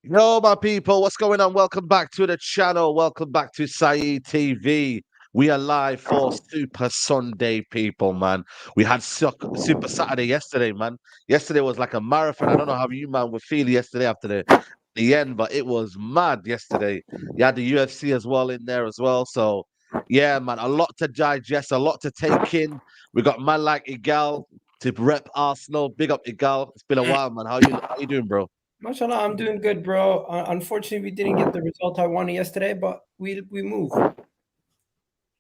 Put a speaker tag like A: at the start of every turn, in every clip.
A: Yo, my people, what's going on? Welcome back to the channel. Welcome back to Saeed TV. We are live for Super Sunday, people, man. We had Super Saturday yesterday, man. Yesterday was like a marathon. I don't know how you, man, were feeling yesterday after the end, but it was mad yesterday. You had the UFC as well in there as well. So, yeah, man, a lot to digest, a lot to take in. We got man like Igal to rep Arsenal. Big up Igal. It's been a while, man. How you doing, bro?
B: Mashallah, I'm doing good, bro. Unfortunately, we didn't get the result I wanted yesterday, but we move.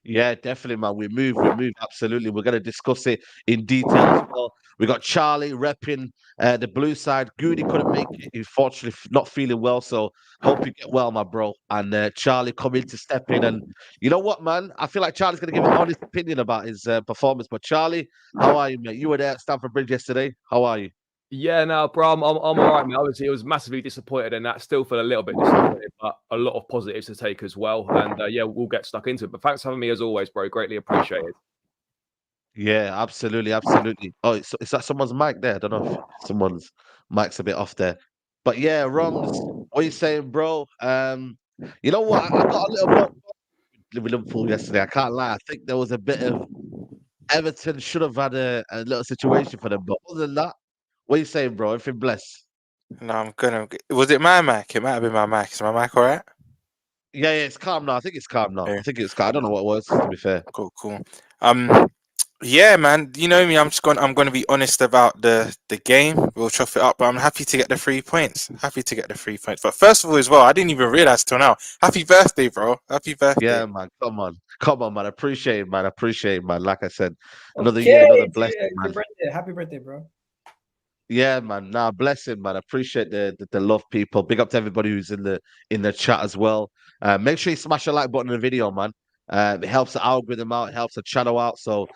A: Yeah, definitely, man. We move, absolutely. We're going to discuss it in detail as well. We got Charlie repping the blue side. Goody couldn't make it. He's fortunately not feeling well, so hope you get well, my bro. And Charlie come in to step in. And you know what, man? I feel like Charlie's going to give an honest opinion about his performance. But Charlie, how are you, mate? You were there at Stamford Bridge yesterday. How are you?
C: Yeah, no, bro, I'm all right, man. Obviously, I was massively disappointed in that. Still feel a little bit disappointed, but a lot of positives to take as well. And yeah, we'll get stuck into it. But thanks for having me as always, bro. Greatly appreciated.
A: Yeah, absolutely, absolutely. Oh, is that someone's mic there? I don't know if someone's mic's a bit off there. But yeah, Rungs, what are you saying, bro? You know what? I got a little bit with Liverpool yesterday. I can't lie. I think there was a bit of Everton should have had a little situation for them. But other than that, what are you saying, bro? Everything blessed.
D: No, I'm gonna. Was it my mic? It might have been my mic. Is my mic all right?
A: Yeah, it's calm now. I think it's calm now.
D: Yeah,
A: I think it's calm. I don't know what it was, to be fair.
D: cool. Yeah, man. You know me. I'm gonna be honest about the game. We'll chop it up, but I'm happy to get the 3 points. Happy to get the 3 points. But first of all, as well, I didn't even realize till now. Happy birthday, bro. Happy birthday.
A: Yeah, man. Come on. Come on, man. Appreciate it, man. Appreciate it, man. Like I said, another year,
B: Okay,
A: another
B: it's
A: blessing,
B: your
A: man.
B: birthday. Happy birthday, bro.
A: Yeah, man. Nah, bless him, man. Appreciate the love, people. Big up to everybody who's in the chat as well. Make sure you smash the like button in the video, man. It helps the algorithm out, it helps the channel out. So,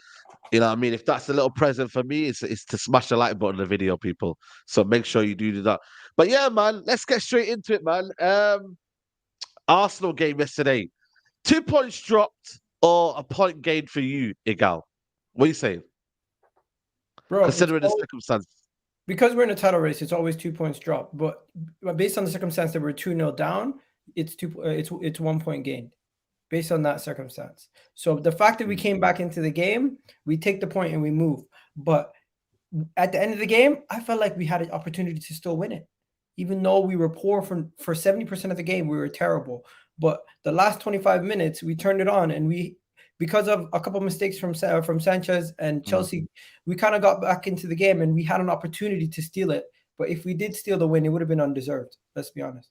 A: you know what I mean? If that's a little present for me, it's to smash the like button in the video, people. So make sure you do that. But yeah, man, let's get straight into it, man. Arsenal game yesterday. 2 points dropped or a point gained for you, Igal? What are you saying?
B: Bro,
A: Considering the circumstances.
B: because we're in a title race, it's always 2 points drop. But based on the circumstance that we're 2-0 down, it's 1 point gained based on that circumstance. So the fact that we came back into the game, we take the point and we move. But at the end of the game, I felt like we had an opportunity to still win it. Even though we were poor for 70% of the game, we were terrible. But the last 25 minutes, we turned it on, and because of a couple of mistakes from Sanchez and Chelsea, we kind of got back into the game, and we had an opportunity to steal it. But if we did steal the win, it would have been undeserved. Let's be honest.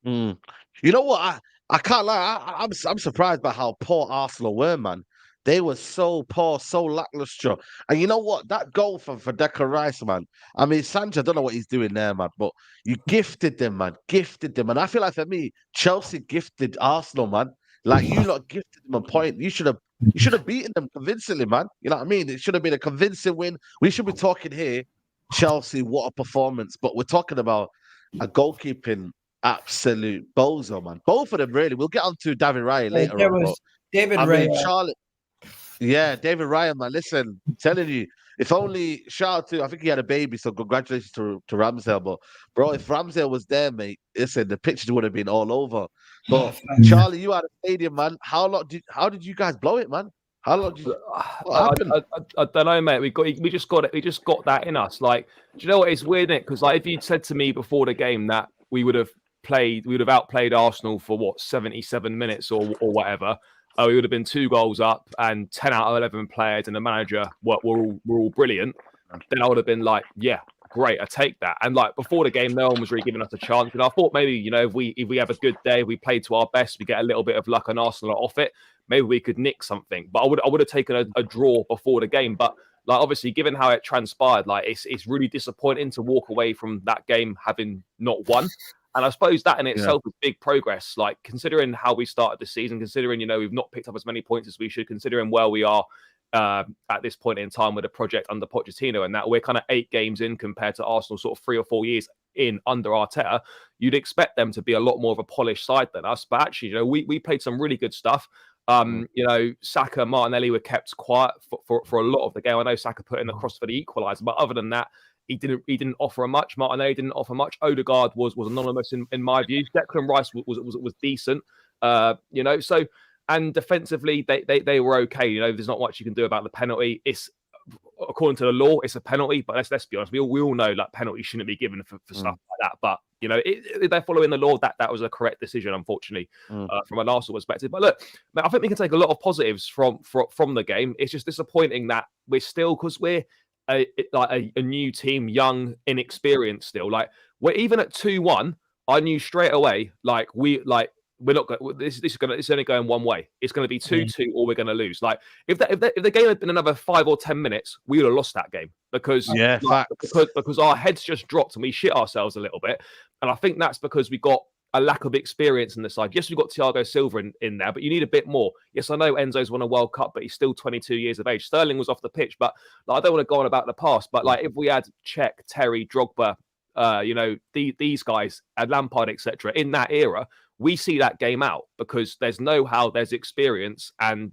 A: Mm. You know what? I can't lie. I'm surprised by how poor Arsenal were, man. They were so poor, so lackluster. And you know what? That goal for Declan Rice, man. I mean, Sanchez, I don't know what he's doing there, man. But you gifted them, man. Gifted them. And I feel like for me, Chelsea gifted Arsenal, man. Like you lot gifted them a point. You should have beaten them convincingly, man. You know what I mean? It should have been a convincing win. We should be talking here, Chelsea, what a performance. But we're talking about a goalkeeping absolute bozo, man. Both of them, really. We'll get on to David Raya later
B: There
A: on, but
B: was David
A: I mean,
B: Raya.
A: Charlotte, yeah, David Ryan, man. Listen, telling you, if only shout out to, I think he had a baby, so congratulations to Ramsdale. But bro, if Ramsdale was there, mate, listen, the pictures would have been all over. But Charlie, you had a stadium, man. How did you guys blow it, man? How long did you, what happened?
C: I don't know, mate. We just got it. We just got that in us. Like, do you know what? It's weird, is because like if you'd said to me before the game that we would have outplayed Arsenal for what 77 minutes or whatever. We would have been 2 goals up and 10 out of 11 players and the manager were all brilliant. Then I would have been like, yeah, great, I take that. And like before the game, no one was really giving us a chance. And I thought maybe, if we have a good day, we play to our best, we get a little bit of luck on Arsenal off it, maybe we could nick something. But I would have taken a draw before the game. But like obviously, given how it transpired, like it's really disappointing to walk away from that game having not won. And I suppose that in itself is big progress. Like considering how we started the season, considering we've not picked up as many points as we should, considering where we are at this point in time with the project under Pochettino, and that we're kind of 8 games in compared to Arsenal, sort of 3 or 4 years in under Arteta. You'd expect them to be a lot more of a polished side than us, but actually, we played some really good stuff. Saka, Martinelli were kept quiet for a lot of the game. I know Saka put in the cross for the equaliser, but other than that, didn't offer much. Martinelli didn't offer much. Odegaard was anonymous in my view. Declan Rice was decent. So and defensively they were okay. There's not much you can do about the penalty. It's according to the law, it's a penalty, but let's be honest. We all know like penalties shouldn't be given for stuff like that. But they're following the law. That was a correct decision, unfortunately, from an Arsenal perspective. But look, I think we can take a lot of positives from the game. It's just disappointing that we're still, because we're a new team, young, inexperienced still. Like we're even at 2-1. I knew straight away, we're not going. It's only going one way. It's going to be 2-2, or we're going to lose. Like if the game had been another 5 or 10 minutes, we would have lost that game because because our heads just dropped and we shit ourselves a little bit. And I think that's because we got a lack of experience in the side. Yes, we've got Thiago Silva in there, but you need a bit more. Yes, I know Enzo's won a World Cup, but he's still 22 years of age. Sterling was off the pitch, but I don't want to go on about the past. But if we had Cech, Terry, Drogba, these guys, and Lampard, etc., in that era, we see that game out because there's know-how, there's experience, and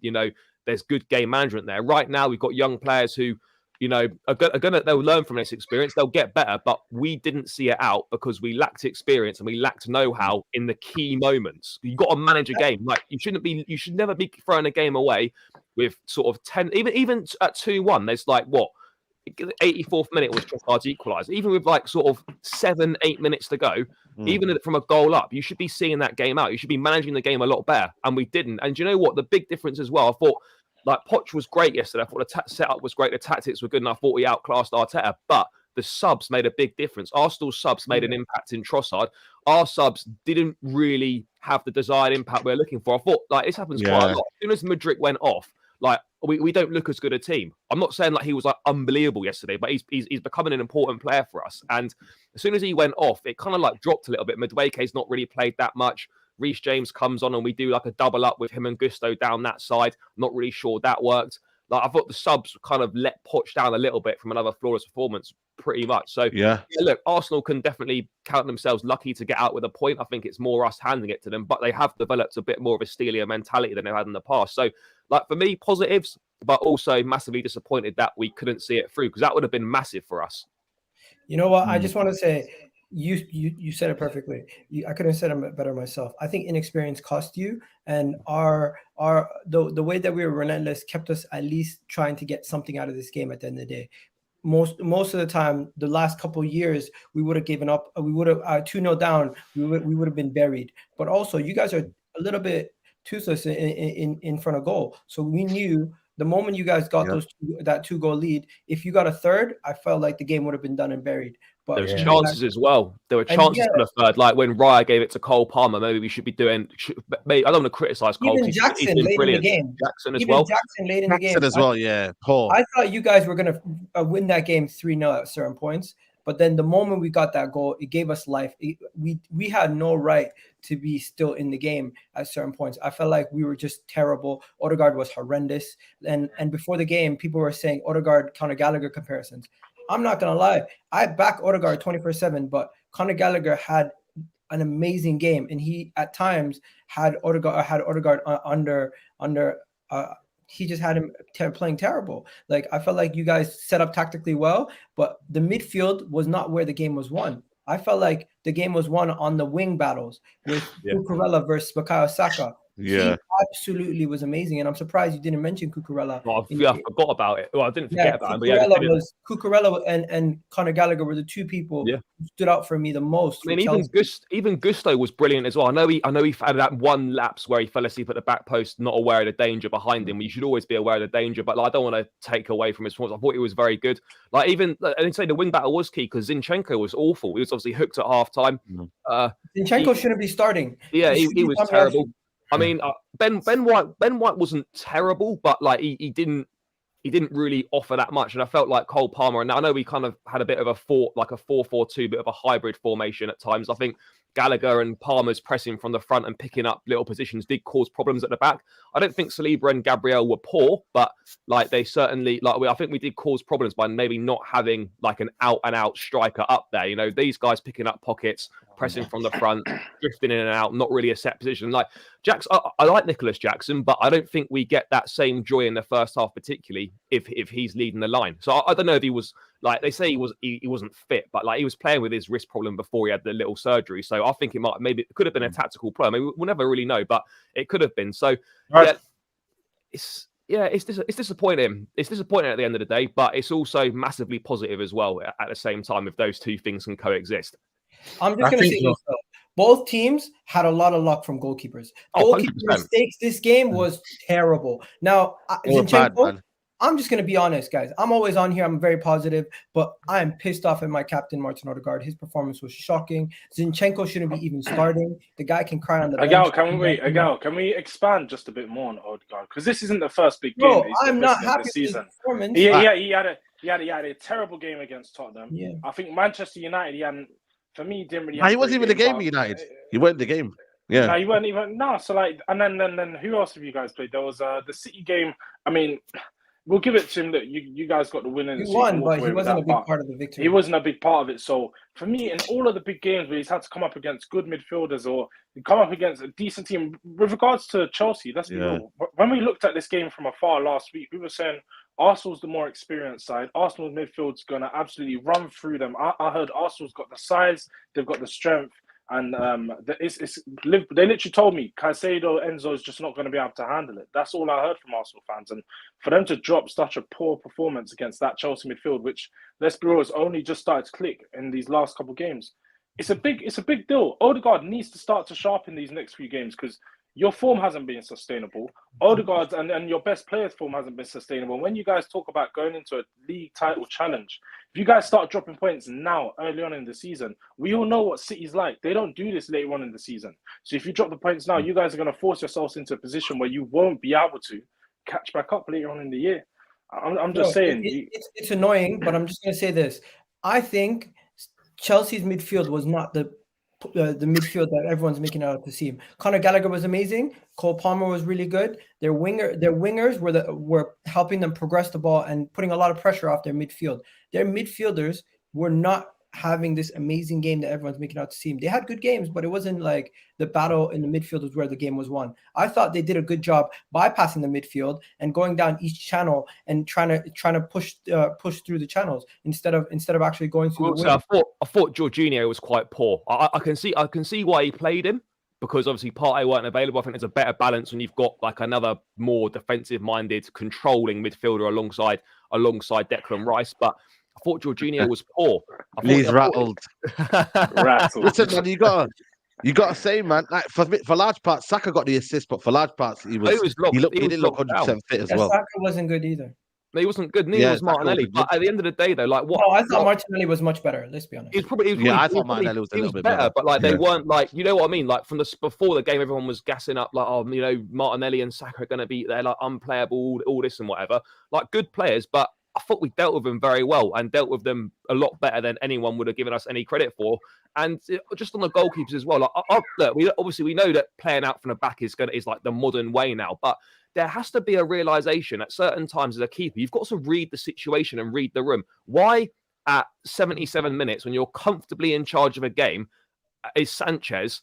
C: there's good game management there. Right now, we've got young players who, they'll learn from this experience, they'll get better, but we didn't see it out because we lacked experience and we lacked know-how in the key moments. You've got to manage a game. Like you should never be throwing a game away with sort of 10, even at 2-1. There's 84th minute was Trossard's equaliser. Even with sort of 7-8 minutes to go, even from a goal up, you should be seeing that game out. You should be managing the game a lot better, and we didn't. And do you know what? The big difference as well, I thought Poch was great yesterday. I thought the setup was great. The tactics were good, and I thought he outclassed Arteta. But the subs made a big difference. Arsenal's subs made an impact in Trossard. Our subs didn't really have the desired impact we're looking for. I thought this happens quite a lot. As soon as Mudryk went off, we don't look as good a team. I'm not saying he was unbelievable yesterday, but he's becoming an important player for us. And as soon as he went off, it kind of dropped a little bit. Madueke's not really played that much. Reece James comes on and we do a double up with him and Gusto down that side. Not really sure that worked. I thought the subs kind of let Poch down a little bit from another flawless performance, pretty much. So look, Arsenal can definitely count themselves lucky to get out with a point. I think it's more us handing it to them, but they have developed a bit more of a steelier mentality than they had in the past. So for me, positives, but also massively disappointed that we couldn't see it through, because that would have been massive for us.
B: You know what? I just want to say, you said it perfectly. I couldn't have said it better myself. I think inexperience cost you, and the way that we were relentless kept us at least trying to get something out of this game at the end of the day. Most of the time, the last couple of years, we would have given up. We would have 2-0 down. We would have been buried. But also, you guys are a little bit toothless in front of goal. So we knew the moment you guys got that 2-goal lead, if you got a third, I felt like the game would have been done and buried. But
C: there was chances as well. There were chances for the third, like when Raya gave it to Cole Palmer. Maybe we should be doing. I don't want to criticize Cole.
B: Even Jackson late in the game.
C: Jackson as well.
B: Jackson late in the game
A: as well. Yeah, Paul.
B: I thought you guys were gonna win that game 3-0 at certain points, but then the moment we got that goal, it gave us life. We had no right to be still in the game at certain points. I felt like we were just terrible. Odegaard was horrendous, and before the game, people were saying Odegaard, Conor Gallagher comparisons. I'm not gonna lie, I back Odegaard 24/7, but Conor Gallagher had an amazing game, and he at times had Odegaard under. He just had him playing terrible. I felt like you guys set up tactically well, but the midfield was not where the game was won. I felt like the game was won on the wing battles with Cucurella versus Bukayo Saka.
A: Yeah,
B: he absolutely was amazing, and I'm surprised you didn't mention Cucurella.
C: Well, I forgot about it. Well, I didn't forget about him.
B: But Cucurella and Conor Gallagher were the two people who stood out for me the most.
C: I mean, even Gusto was brilliant as well. I know he had that one lapse where he fell asleep at the back post, not aware of the danger behind him. You should always be aware of the danger, but I don't want to take away from his performance. I thought he was very good. I didn't say the wing battle was key because Zinchenko was awful. He was obviously hooked at half time.
B: Zinchenko shouldn't be starting.
C: Yeah, he was terrible. I mean, Ben White wasn't terrible, but he didn't really offer that much. And I felt like Cole Palmer, and I know we kind of had a bit of a 4-4-2, bit of a hybrid formation at times. I think Gallagher and Palmer's pressing from the front and picking up little positions did cause problems at the back. I don't think Saliba and Gabriel were poor, but they certainly I think we did cause problems by maybe not having an out and out striker up there. These guys picking up pockets, pressing from the front, drifting in and out, not really a set position. I like Nicholas Jackson, but I don't think we get that same joy in the first half, particularly if he's leading the line. So I don't know if he was like they say he wasn't fit, but like he was playing with his wrist problem before he had the little surgery. So I think it could have been a tactical play. I mean, we'll never really know, but it could have been. So it's disappointing. It's disappointing at the end of the day, but it's also massively positive as well at the same time if those two things can coexist.
B: I'm just going to say this though. Both teams had a lot of luck from goalkeepers. Goalkeeper mistakes this game was terrible. Now, Zinchenko, I'm just going to be honest, guys. I'm always on here. I'm very positive, but I am pissed off at my captain, Martin Odegaard. His performance was shocking. Zinchenko shouldn't be even starting. The guy can cry on the bench.
E: Can we expand just a bit more on Odegaard? Because this isn't the first big game
B: that he's I'm not happy this season.
E: He had a terrible game against Tottenham.
B: Yeah.
E: I think Manchester United, for me, didn't really have
A: he wasn't even the game with United. He wasn't the game. Yeah.
E: No, he wasn't even. No, so like, and then who else have you guys played? There was the City game. I mean, we'll give it to him that you guys got the win.
B: He won, but he wasn't a big part of the victory.
E: He wasn't a big part of it. So for me, in all of the big games where he's had to come up against good midfielders or come up against a decent team, with regards to Chelsea, let's be real. When we looked at this game from afar last week, we were saying Arsenal's the more experienced side. Arsenal's midfield's going to absolutely run through them. I heard Arsenal's got the size, they've got the strength, and they literally told me Caicedo, Enzo is just not going to be able to handle it. That's all I heard from Arsenal fans. And for them to drop such a poor performance against that Chelsea midfield, which, let's be real, has only just started to click in these last couple of games, it's a big deal. Odegaard needs to start to sharpen these next few games because your form hasn't been sustainable. Odegaard's and your best player's form hasn't been sustainable. When you guys talk about going into a league title challenge, if you guys start dropping points now, early on in the season, we all know what City's like. They don't do this later on in the season. So if you drop the points now, you guys are going to force yourselves into a position where you won't be able to catch back up later on in the year. I'm just saying.
B: It's annoying, but I'm just going to say this. I think Chelsea's midfield was not the midfield that everyone's making out to see him. Conor Gallagher was amazing. Cole Palmer was really good. Their wingers were helping them progress the ball and putting a lot of pressure off their midfield. Their midfielders were not having this amazing game that everyone's making out to see him. They had good games, but it wasn't like the battle in the midfield was where the game was won. I thought they did a good job bypassing the midfield and going down each channel and trying to push through the channels instead of actually going through the wing.
C: I thought Jorginho was quite poor. I can see why he played him, because obviously Partey weren't available. I think there's a better balance when you've got like another more defensive-minded, controlling midfielder alongside Declan Rice. But I thought Jorginho was poor.
A: He's rattled.
E: Rattled.
A: Listen, man, you gotta say, man. Like for large parts, Saka got the assist, but for large parts, he didn't look 100% fit as well.
B: Saka wasn't good either.
C: No, he wasn't good. Neither was Martinelli. But at the end of the day, though, like what?
B: No, I thought Martinelli was much better. Let's be honest.
A: I thought Martinelli was a little bit better.
C: But like they weren't like, you know what I mean? Like before the game, everyone was gassing up like, oh, you know, Martinelli and Saka are going to be there, like unplayable, all this and whatever. Like good players, but I thought we dealt with them very well and dealt with them a lot better than anyone would have given us any credit for. And just on the goalkeepers as well. Like, look, we know that playing out from the back is like the modern way now, but there has to be a realization at certain times as a keeper, you've got to read the situation and read the room. Why at 77 minutes, when you're comfortably in charge of a game, is Sanchez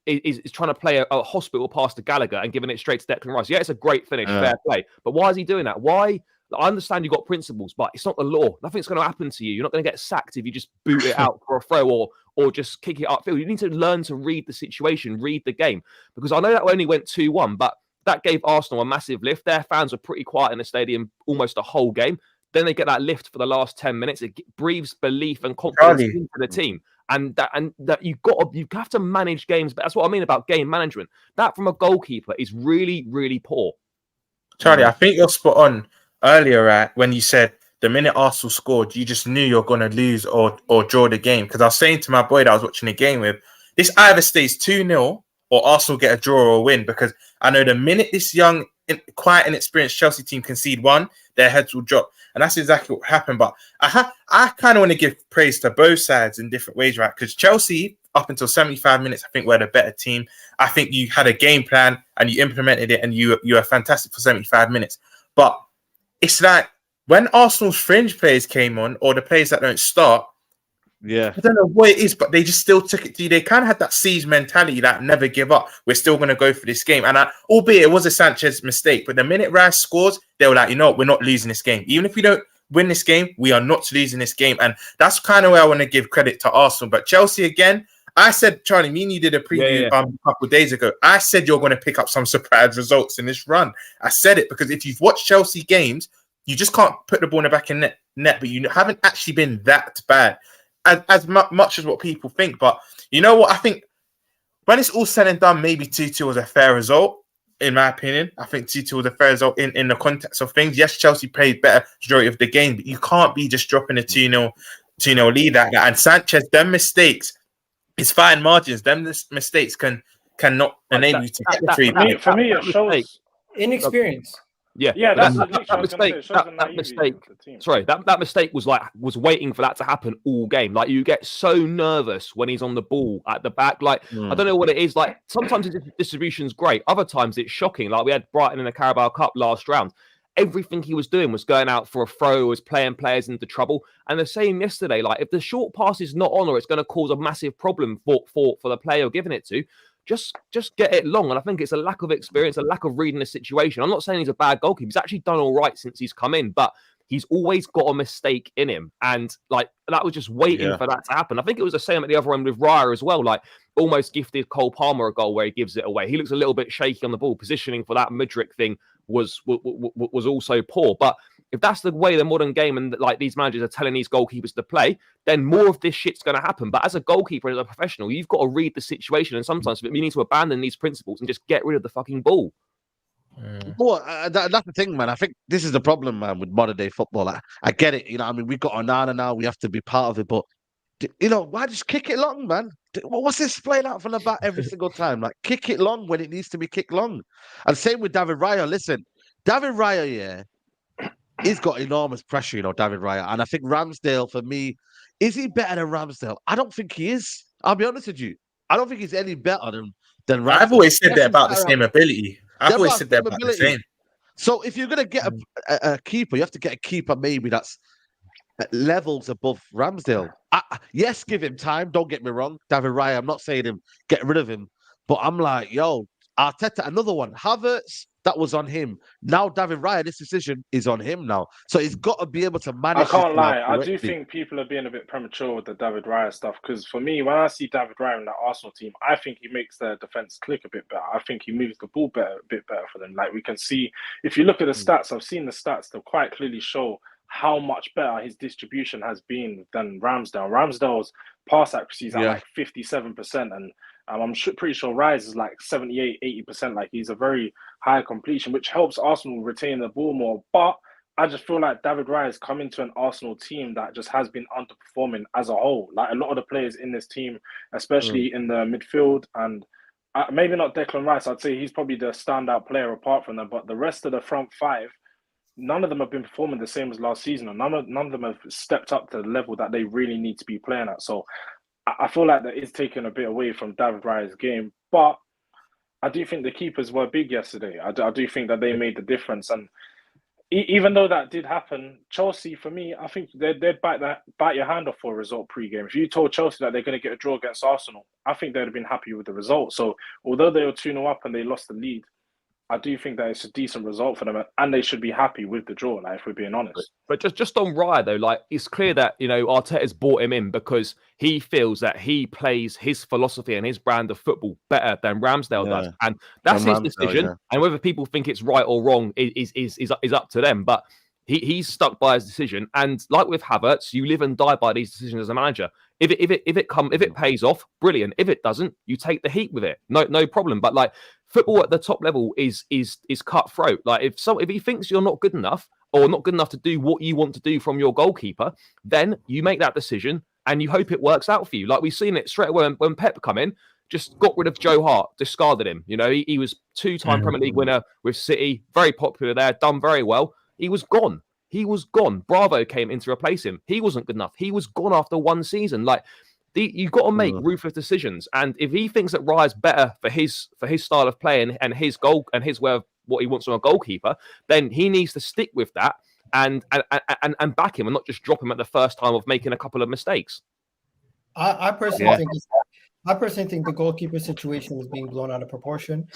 C: is trying to play a hospital pass to Gallagher and giving it straight to Declan Rice? Yeah, it's a great finish, fair play. But why is he doing that? Why? I understand you've got principles, but it's not the law. Nothing's going to happen to you. You're not going to get sacked if you just boot it out for a throw or just kick it upfield. You need to learn to read the situation, read the game. Because I know that only went 2-1, but that gave Arsenal a massive lift. Their fans were pretty quiet in the stadium almost the whole game. Then they get that lift for the last 10 minutes. It breathes belief and confidence into the team. And that you have to manage games. But that's what I mean about game management. That from a goalkeeper is really, really poor.
D: Charlie, I think you're spot on earlier, right, when you said the minute Arsenal scored, you just knew you're going to lose or draw the game. Because I was saying to my boy that I was watching the game with, this either stays 2-0 or Arsenal get a draw or a win. Because I know the minute this young, quite inexperienced Chelsea team concede one, their heads will drop. And that's exactly what happened. But I kind of want to give praise to both sides in different ways, right? Because Chelsea, up until 75 minutes, I think we're the better team. I think you had a game plan and you implemented it and you were fantastic for 75 minutes. But it's like when Arsenal's fringe players came on, or the players that don't start,
A: Yeah.
D: I don't know what it is, but they just still took it to you. They kind of had that siege mentality that never give up. We're still going to go for this game. And albeit it was a Sanchez mistake, but the minute Rice scores, they were like, you know what, we're not losing this game. Even if we don't win this game, we are not losing this game. And that's kind of where I want to give credit to Arsenal. But Chelsea, again, I said, Charlie, me and you did a preview a couple of days ago. I said you're going to pick up some surprise results in this run. I said it because if you've watched Chelsea games, you just can't put the ball in the back of net, but you haven't actually been that bad. As much as what people think. But you know what? I think when it's all said and done, maybe 2-2 was a fair result, in my opinion. I think 2-2 was a fair result in the context of things. Yes, Chelsea played better majority of the game, but you can't be just dropping a 2-0 lead like that. And Sanchez, them mistakes, it's fine margins. Them mistakes cannot enable you to get the 3 points.
E: For me, it shows
B: inexperience.
E: Yeah, that's
C: that mistake. That mistake. Sorry, that mistake was waiting for that to happen all game. Like you get so nervous when he's on the ball at the back. Like I don't know what it is. Like sometimes his distribution's great, other times it's shocking. Like we had Brighton in the Carabao Cup last round. Everything he was doing was going out for a throw, was playing players into trouble. And they're saying yesterday, like if the short pass is not on, or it's going to cause a massive problem for the player you're giving it to. Just get it long. And I think it's a lack of experience, a lack of reading the situation. I'm not saying he's a bad goalkeeper. He's actually done all right since he's come in, but he's always got a mistake in him. And like that was just waiting for that to happen. I think it was the same at the other end with Raya as well. Like almost gifted Cole Palmer a goal where he gives it away. He looks a little bit shaky on the ball. Positioning for that Mudryk thing was also poor. But if that's the way the modern game and like these managers are telling these goalkeepers to play, then more of this shit's going to happen. But as a goalkeeper, as a professional, you've got to read the situation. And sometimes you need to abandon these principles and just get rid of the fucking ball.
A: Well, that's the thing, man. I think this is the problem, man, with modern day football. I get it. You know, I mean, we've got Onana now. We have to be part of it. But, you know, why just kick it long, man? What's this playing out from the back every single time? Like, kick it long when it needs to be kicked long. And same with David Raya. Listen, David Raya, he's got enormous pressure, you know, David Raya. And I think Ramsdale, for me, is he better than Ramsdale? I don't think he is. I'll be honest with you. I don't think he's any better than Ramsdale.
D: I've always said they're about the same ability. I've always said they're about the same.
A: So if you're going to get a keeper, you have to get a keeper maybe that's levels above Ramsdale. Yes, give him time. Don't get me wrong. David Raya, I'm not saying get rid of him. But I'm like, yo, Arteta, another one. Havertz, that was on him. Now David Raya, this decision is on him now. So he's got to be able to manage.
E: I can't lie. I do think people are being a bit premature with the David Raya stuff. Because for me, when I see David Raya in that Arsenal team, I think he makes their defense click a bit better. I think he moves the ball a bit better for them. Like we can see, if you look at the stats, I've seen the stats that quite clearly show how much better his distribution has been than Ramsdale. Ramsdale's pass accuracy is at like 57%, and I'm pretty sure Rise is like 78, 80%. Like he's a very high completion, which helps Arsenal retain the ball more. But I just feel like David Raya has come into an Arsenal team that just has been underperforming as a whole. Like a lot of the players in this team, especially in the midfield, and maybe not Declan Rice, I'd say he's probably the standout player apart from them. But the rest of the front five, none of them have been performing the same as last season, and none of them have stepped up to the level that they really need to be playing at. So I feel like that is taking a bit away from David Raya's game. But I do think the keepers were big yesterday. I do think that they made the difference. And even though that did happen, Chelsea, for me, I think they'd bite your hand off for a result pre-game. If you told Chelsea that they're going to get a draw against Arsenal, I think they'd have been happy with the result. So although they were 2-0 up and they lost the lead, I do think that it's a decent result for them, and they should be happy with the draw, like, if we're being honest.
C: But just on Raya, though, like it's clear that, you know, Arteta's brought him in because he feels that he plays his philosophy and his brand of football better than Ramsdale does. And that's his decision. Yeah. And whether people think it's right or wrong is up to them. But he's stuck by his decision. And like with Havertz, you live and die by these decisions as a manager. If it pays off, brilliant. If it doesn't, you take the heat with it. No problem. But like football at the top level is cutthroat. Like if he thinks you're not good enough or not good enough to do what you want to do from your goalkeeper, then you make that decision and you hope it works out for you. Like we've seen it straight away when Pep come in, just got rid of Joe Hart, discarded him. You know, he was 2-time Premier League winner with City, very popular there, done very well. He was gone. Bravo came in to replace him. He wasn't good enough. He was gone after one season. Like you've got to make ruthless decisions. And if he thinks that Raya's better for his style of play and his goal and his way of what he wants from a goalkeeper, then he needs to stick with that and back him and not just drop him at the first time of making a couple of mistakes.
B: I personally think I personally think the goalkeeper situation is being blown out of proportion.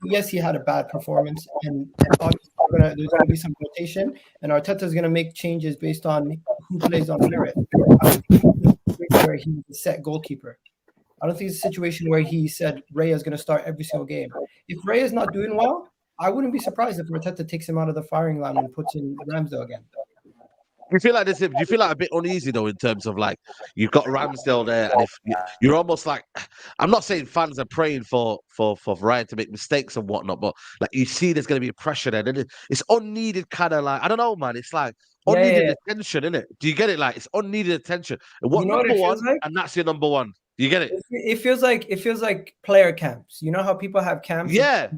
B: Yes, he had a bad performance, and obviously there's going to be some rotation, and Arteta is going to make changes based on who plays on merit. I don't think it's a situation where he's a set goalkeeper. I don't think it's a situation where he said Raya is going to start every single game. If Raya is not doing well, I wouldn't be surprised if Arteta takes him out of the firing line and puts in Ramsdale again.
A: Do you feel like this? Do you feel like a bit uneasy though, in terms of like you've got Ramsdale there, and if you're almost like, I'm not saying fans are praying for Ryan to make mistakes and whatnot, but like you see, there's going to be a pressure there. Then it's unneeded kind of like, I don't know, man. It's like unneeded attention, isn't it? Do you get it? Like it's unneeded attention. And what number one, like? And that's your number one. Do you get it?
B: It feels like player camps. You know how people have camps?
A: Yeah.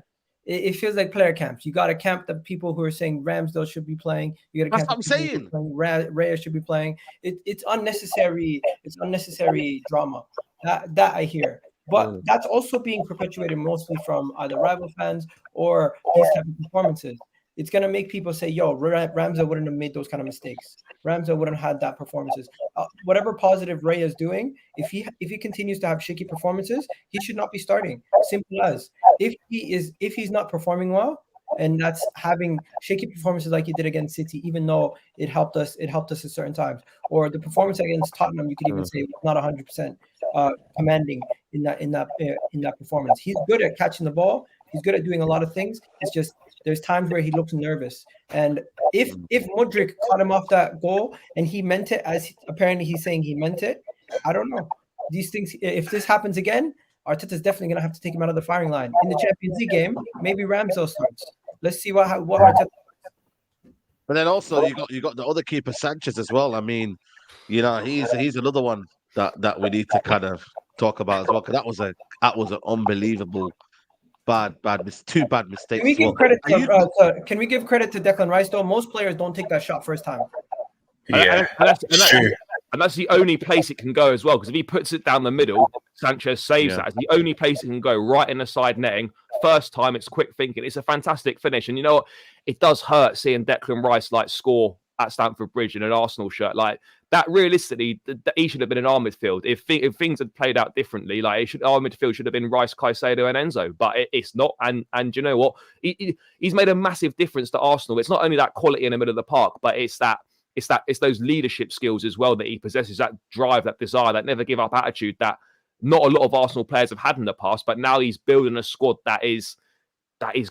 B: It feels like player camps. You got a camp that people who are saying Ramsdale should be playing. You got a camp
A: that's what I'm saying.
B: Raya should be playing. It's unnecessary. It's unnecessary drama. That I hear. But that's also being perpetuated mostly from either rival fans or these type of performances. It's gonna make people say, "Yo, Ramsdale wouldn't have made those kind of mistakes. Ramsdale wouldn't have had that performances." Whatever positive Raya is doing, if he continues to have shaky performances, he should not be starting. Simple as. If he's not performing well, and that's having shaky performances like he did against City, even though it helped us at certain times, or the performance against Tottenham, you could even say was not 100% commanding in that performance. He's good at catching the ball. He's good at doing a lot of things. It's just there's times where he looks nervous. And if Mudryk caught him off that goal and he meant it, as apparently he's saying he meant it, I don't know. These things, if this happens again, Arteta's definitely going to have to take him out of the firing line. In the Champions League game, maybe Ramsdale starts. Let's see what Arteta.
A: But then also you got the other keeper, Sanchez, as well. I mean, you know, he's another one that we need to kind of talk about as well, because that was an unbelievable two bad mistakes.
B: Can we give credit can we give credit to Declan Rice though? Most players don't take that shot first time.
C: Yeah, and that's the only place it can go as well, because if he puts it down the middle, Sanchez saves that. It's the only place it can go, right in the side netting. First time, it's quick thinking. It's a fantastic finish. And you know what? It does hurt seeing Declan Rice like score at Stamford Bridge in an Arsenal shirt. Like that, realistically, he should have been in our midfield. If things had played out differently, like our midfield should have been Rice, Caicedo, and Enzo. But it's not. And you know what? He's made a massive difference to Arsenal. It's not only that quality in the middle of the park, but it's those leadership skills as well that he possesses, that drive, that desire, that never give up attitude that not a lot of Arsenal players have had in the past. But now he's building a squad that is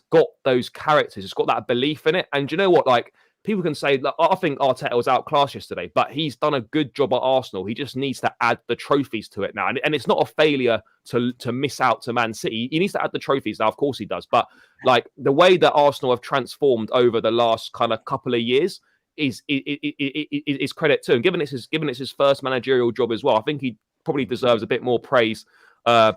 C: got those characters. It's got that belief in it. And you know what? Like people can say, like, I think Arteta was outclassed yesterday, but he's done a good job at Arsenal. He just needs to add the trophies to it now. And it's not a failure to miss out to Man City. He needs to add the trophies now. Of course he does. But like the way that Arsenal have transformed over the last kind of couple of years is credit to him. Given it's his first managerial job as well, I think he probably deserves a bit more praise than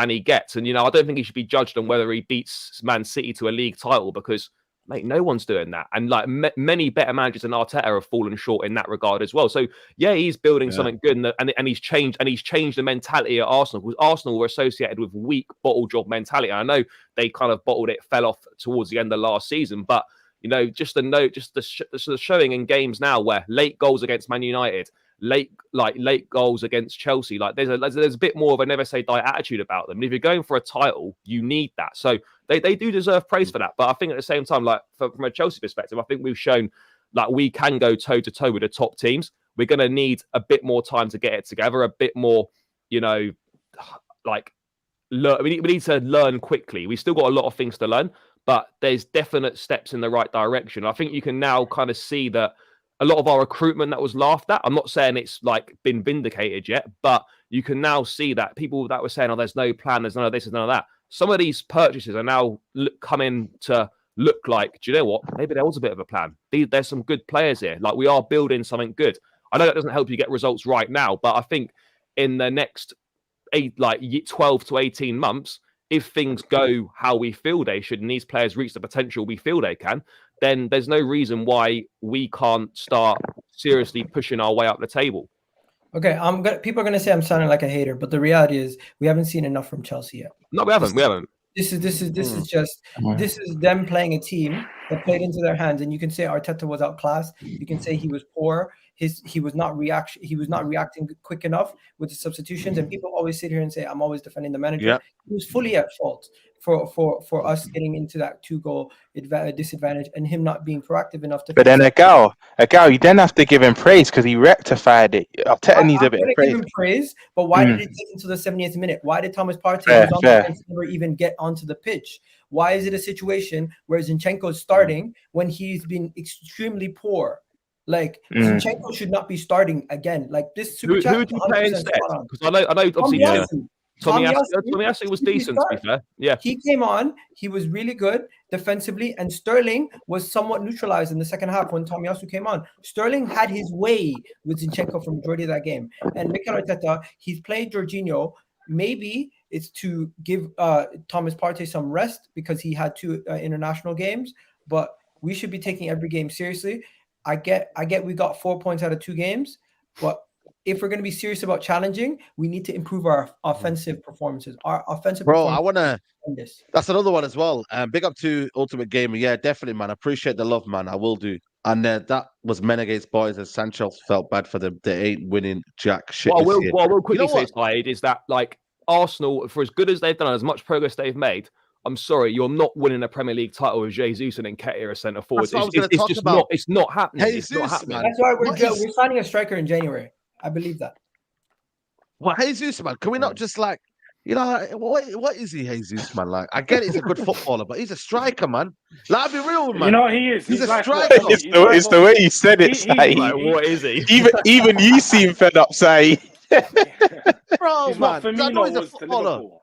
C: he gets. And, you know, I don't think he should be judged on whether he beats Man City to a league title, because, mate, no one's doing that. And like many better managers than Arteta have fallen short in that regard as well. So yeah, he's building something good, and he's changed the mentality at Arsenal, because Arsenal were associated with weak bottle job mentality. And I know they kind of fell off towards the end of last season, but you know, just the showing in games now where late goals against Man United, late goals against Chelsea, like there's a bit more of a never say die attitude about them. And if you're going for a title, you need that. So they do deserve praise for that. But I think at the same time, like from a Chelsea perspective, I think we've shown like we can go toe to toe with the top teams. We're going to need a bit more time to get it together, a bit more, you know, like we need to learn quickly. We've still got a lot of things to learn, but there's definite steps in the right direction. I think you can now kind of see that a lot of our recruitment that was laughed at, I'm not saying it's like been vindicated yet, but you can now see that people that were saying, oh, there's no plan, there's none of this, there's none of that. Some of these purchases are now coming to look like, do you know what? Maybe there was a bit of a plan. There's some good players here. Like we are building something good. I know that doesn't help you get results right now, but I think in the next 12 to 18 months, if things go how we feel they should, and these players reach the potential we feel they can, then there's no reason why we can't start seriously pushing our way up the table.
B: Okay, people are gonna say I'm sounding like a hater, but the reality is we haven't seen enough from Chelsea yet.
C: No, we haven't.
B: This is them playing a team that played into their hands, and you can say Arteta was outclassed. You can say he was poor. he was not reacting quick enough with the substitutions. And people always sit here and say, I'm always defending the manager.
A: Yeah.
B: He was fully at fault for us getting into that 2-goal disadvantage and him not being proactive enough to.
D: But then a gal, you then have to give him praise because he rectified it. Arteta needs a bit of praise.
B: Give him praise, but why did it take until the 78th minute? Why did Thomas Partey,
D: Fair,
B: who's on the bench, never even get onto the pitch? Why is it a situation where Zinchenko is starting when he's been extremely poor? Like Zinchenko should not be starting again. Like this super chat.
C: Who would you play instead? Because I know obviously Tomiyasu was decent, to be fair. Yeah.
B: He came on, he was really good defensively, and Sterling was somewhat neutralized in the second half when Tomiyasu came on. Sterling had his way with Zinchenko for the majority of that game. And Mikel Arteta, he's played Jorginho. Maybe it's to give Thomas Partey some rest because he had 2 international games, but we should be taking every game seriously. I get we got 4 points out of 2 games, but if we're going to be serious about challenging, we need to improve our offensive performances. Our offensive
A: That's another one as well. Big up to Ultimate Gamer. Yeah, definitely, man. I appreciate the love, man. I will do. And that was men against boys, and Sancho felt bad for them. They ain't winning jack shit.
C: What I will quickly say, Slade, is that like Arsenal, for as good as they've done, as much progress they've made, I'm sorry, you're not winning a Premier League title with Jesus and Nketiah as centre forwards. It's just not. It's not happening.
A: Jesus,
C: it's not happening.
B: That's why we're signing a striker in January. I believe that.
A: Well, Jesus, man, can we not just like, what is he, Jesus, man? Like, I get it, he's a good footballer, but he's a striker, man. Like, I'll be real, man.
E: You know, he is.
A: He's a
E: like
A: striker.
D: It's the way you said it, Sai.
C: Like, what is he?
D: Even you seem fed up, Sai.
A: Bro,
E: he's
A: man.
E: what Firmino was to Liverpool.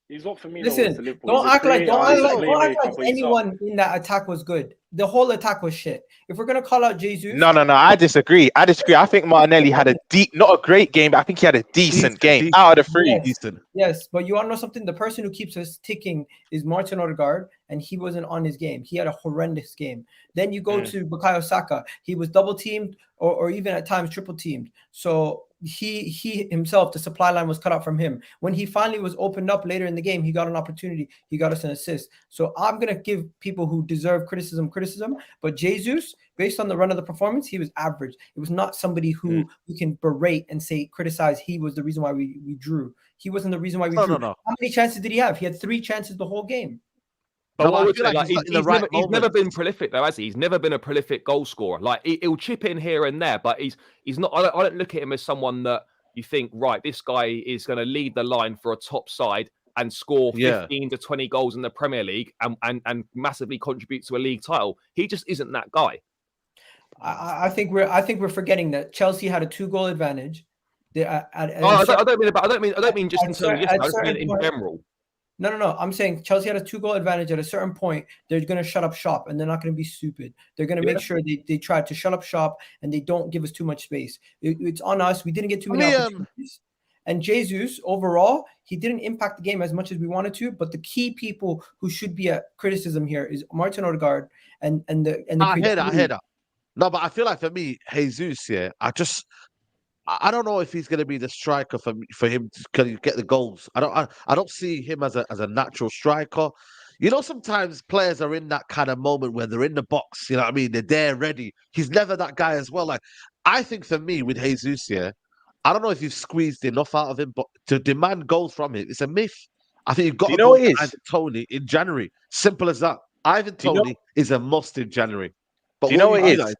E: He's what Firmino was to Liverpool.
B: Don't act like anyone in that attack was good. The whole attack was shit. If we're gonna call out Jesus,
D: no, I disagree. I think Martinelli had not a great game, but I think he had a decent game out of the 3.
B: Yes, but you want to know something? The person who keeps us ticking is Martin Odegaard, and he wasn't on his game. He had a horrendous game. Then you go to Bukayo Saka. He was double teamed or even at times triple teamed. So he himself, the supply line was cut out from him. When he finally was opened up later in the game, he got an opportunity. He got us an assist. So I'm going to give people who deserve criticism. But Jesus, based on the run of the performance, he was average. It was not somebody who we can berate and criticize. He was the reason why we drew. He wasn't the reason why we drew.
A: No.
B: How many chances did he have? He had 3 chances the whole game.
C: But I feel like he's never been prolific though, has he? He's never been a prolific goal scorer. Like he'll chip in here and there, but he's not. I don't look at him as someone that you think, right, this guy is going to lead the line for a top side and score 15 to 20 goals in the Premier League and massively contribute to a league title. He just isn't that guy.
B: I think we're forgetting that Chelsea had a 2-goal advantage.
C: I don't mean just in terms of yesterday. I just mean in general.
B: No. I'm saying Chelsea had a 2-goal advantage. At a certain point, they're going to shut up shop, and they're not going to be stupid. They're going to make sure they try to shut up shop, and they don't give us too much space. It's on us. We didn't get too many opportunities. And Jesus, overall, he didn't impact the game as much as we wanted to. But the key people who should be at criticism here is Martin Odegaard and the.
A: I hear that. No, but I feel like for me, Jesus, I don't know if he's going to be the striker for him to get the goals. I don't see him as a natural striker. You know, sometimes players are in that kind of moment where they're in the box. You know what I mean? They're there, ready. He's never that guy as well. Like, I think for me with Jesus, I don't know if you've squeezed enough out of him, but to demand goals from him, it's a myth. I think you've got to go to Ivan Toney in January. Simple as that. Ivan Toney is a must in January. But
D: do you know what it is?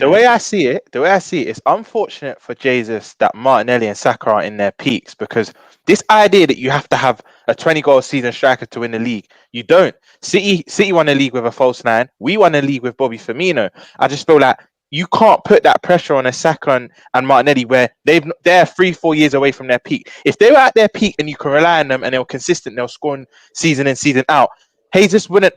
D: The way I see it, it's unfortunate for Jesus that Martinelli and Saka are in their peaks, because this idea that you have to have a 20-goal season striker to win the league, you don't. City won the league with a false 9. We won the league with Bobby Firmino. I just feel like you can't put that pressure on a Saka and Martinelli where they're 3-4 years away from their peak. If they were at their peak and you can rely on them and they're consistent, they'll score season in, season out, Jesus wouldn't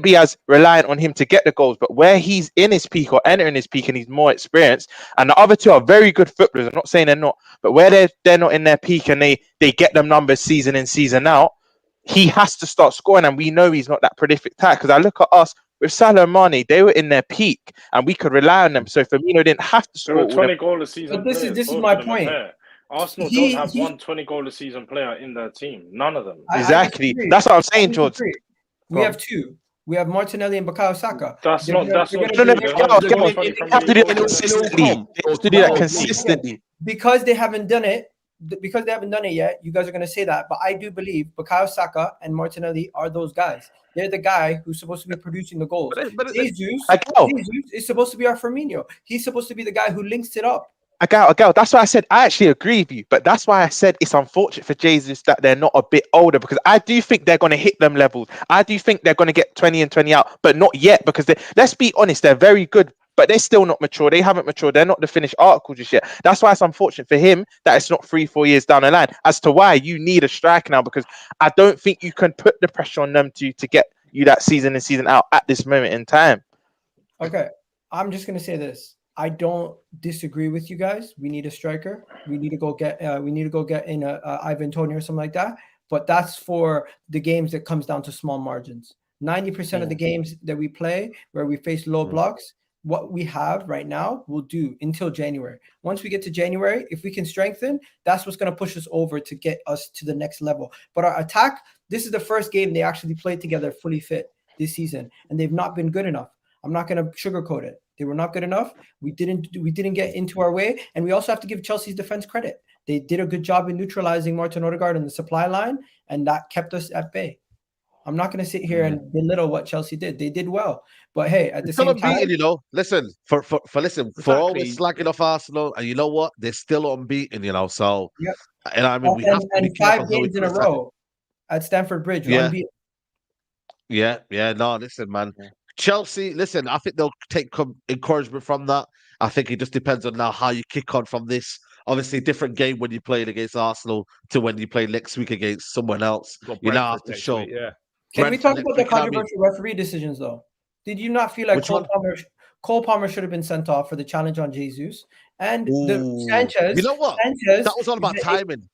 D: be as reliant on him to get the goals. But where he's in his peak or entering his peak and he's more experienced, and the other two are very good footballers, I'm not saying they're not, but where they're not in their peak and they get them numbers season in, season out, he has to start scoring. And we know he's not that prolific type, because I look at us with Salah and Mane, they were in their peak and we could rely on them. So Firmino didn't have to score.
E: 20 goal a season.
B: But this is my point.
E: Arsenal don't have one 20 goal a season player in their team. None of them.
D: Exactly. That's what I'm saying, George.
B: We have 2. We have Martinelli and Bukayo Saka.
E: That's
B: They're
E: not
B: gonna
E: true.
B: do
D: No,
B: it.
D: they
C: in
D: have to do that
C: all
D: consistently.
C: comp,
D: They have to do that consistently.
B: Because they haven't done it. Because they haven't done it yet, you guys are going to say that, but I do believe Bukayo Saka and Martinelli are those guys. They're the guy who's supposed to be producing the goals. Jesus is supposed to be our Firmino. He's supposed to be the guy who links it up.
F: I got. That's why I said I actually agree with you, but that's why I said it's unfortunate for Jesus that they're not a bit older, because I do think they're going to hit them levels. I do think they're going to get 20 and 20 out, but not yet, because let's be honest, they're very good, but they're still not mature. They haven't matured. They're not the finished article just yet. That's why it's unfortunate for him that it's not 3-4 years down the line. As to why you need a striker now, because I don't think you can put the pressure on them to get you that season in, season out at this moment in time.
B: Okay, I'm just gonna say this. I don't disagree with you guys. We need a striker. We need to go get. In a Ivan Toney or something like that. But that's for the games that comes down to small margins. 90% of the games that we play where we face low blocks, what we have right now will do until January. Once we get to January, if we can strengthen, that's what's going to push us over to get us to the next level. But our attack, this is the first game they actually played together fully fit this season, and they've not been good enough. I'm not going to sugarcoat it. They were not good enough. We didn't get into our way, and we also have to give Chelsea's defense credit. They did a good job in neutralizing Martin Odegaard in the supply line, and that kept us at bay. I'm not going to sit here and belittle what Chelsea did. They did well, but hey, at the same time,
A: unbeaten, you know. Listen, for always slagging off Arsenal, and you know what? They're still unbeaten, you know. So, and I mean, we have to be careful.
B: 5 games in a row at Stamford Bridge, unbeaten.
A: Yeah. No, listen, man. Chelsea, listen, I think they'll take encouragement from that. I think it just depends on now how you kick on from this. Obviously, different game when you played against Arsenal to when you play next week against someone else. You now have to show.
B: Can we talk about the controversial referee decisions, though? Did you not feel like Cole Palmer should have been sent off for the challenge on Jesus? And the Sanchez.
A: You know what? That was all about timing.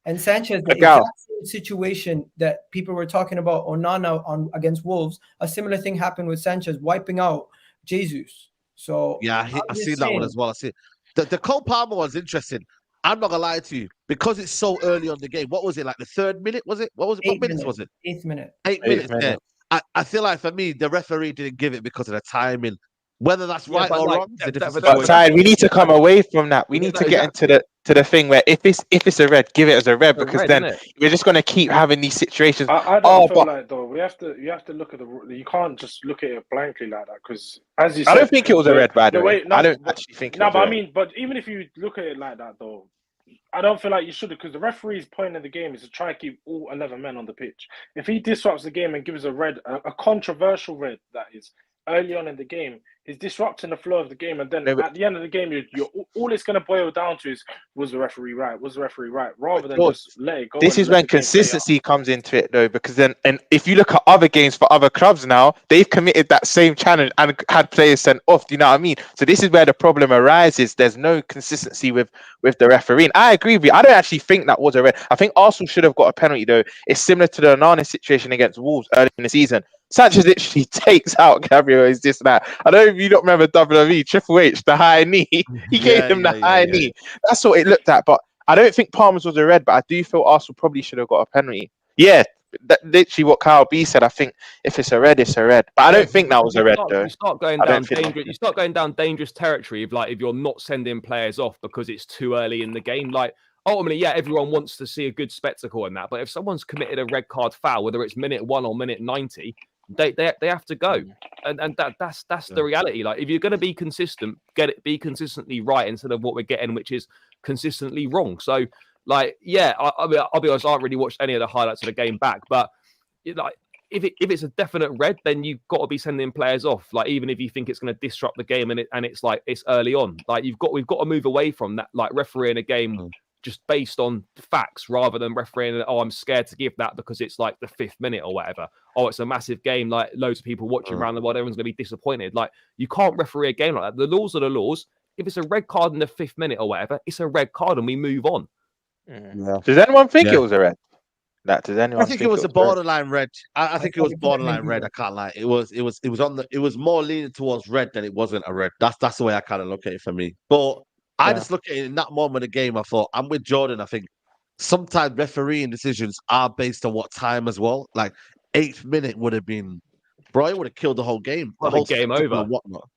B: And Sanchez, the exact same situation that people were talking about Onana against Wolves, a similar thing happened with Sanchez wiping out Jesus. So
A: yeah, I see that one as well. I see the Cole Palmer one's interesting. I'm not gonna lie to you, because it's so early on the game. What was it, like the 3rd minute? Was it? What minutes was it?
B: 8th minute.
A: 8 minutes. Yeah. I feel like for me, the referee didn't give it because of the timing. Whether that's right or wrong,
F: we need to come away from that. We need to get into the thing where if it's a red, give it as a red, because then we're just going to keep having these situations.
E: I don't feel like, though, you have to look at you can't just look at it blankly like that, because as you said,
F: I don't think it was a red, by the way. I don't actually think.
E: No, but I mean, but even if you look at it like that, though, I don't feel like you should, because the referee's point of the game is to try and keep all 11 men on the pitch. If he disrupts the game and gives a red, a controversial red, that is, early on in the game, is disrupting the flow of the game, and then at the end of the game, you're all it's going to boil down to is, was the referee right? Was the referee right? Rather than just let it go.
F: This is when consistency comes into it, though, because then, and if you look at other games for other clubs now, they've committed that same challenge and had players sent off. Do you know what I mean? So this is where the problem arises. There's no consistency with the refereeing. I agree with you. I don't actually think that was a red. I think Arsenal should have got a penalty, though. It's similar to the Nunez situation against Wolves early in the season. Sanchez literally takes out Gabriel. Is this that? I don't know if you don't remember WWE, Triple H, the high knee. He gave him the high knee. That's what it looked at. But I don't think Palmer's was a red, but I do feel Arsenal probably should have got a penalty. Yeah, literally what Kyle B said. I think if it's a red, it's a red. But I don't think that was a red, though.
C: You start going down dangerous territory if you're not sending players off because it's too early in the game. Like, ultimately, everyone wants to see a good spectacle in that. But if someone's committed a red card foul, whether it's minute 1 or minute 90, they have to go, and that's the reality. Like, if you're going to be consistent, be consistently right instead of what we're getting, which is consistently wrong. So, like, I'll be honest, I haven't really watched any of the highlights of the game back, but like, if it's a definite red, then you've got to be sending players off. Like, even if you think it's going to disrupt the game and it's like it's early on, like we've got to move away from that, like refereeing a game just based on facts rather than refereeing, I'm scared to give that because it's like the 5th minute or whatever. It's a massive game, like loads of people watching around the world, everyone's going to be disappointed. Like, you can't referee a game like that. The laws are the laws. If it's a red card in the 5th minute or whatever, it's a red card and we move on.
F: Does anyone think it was a red? Does anyone?
A: I think it was a borderline red. I think it was borderline red. I can't lie. It was more leaning towards red than it wasn't a red. That's the way I kind of look at it for me. But I just look at it in that moment of the game. I thought, I'm with Jordan. I think sometimes refereeing decisions are based on what time as well. Like 8th minute would have been bro, it would have killed the whole game, the
C: Probably
A: whole
C: game
A: spectacle
C: over.
A: and whatnot.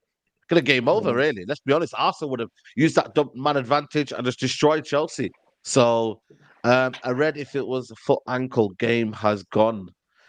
A: Could have game over, really. Let's be honest. Arsenal would have used that man advantage and just destroyed Chelsea. So I read if it was a foot ankle, game has gone.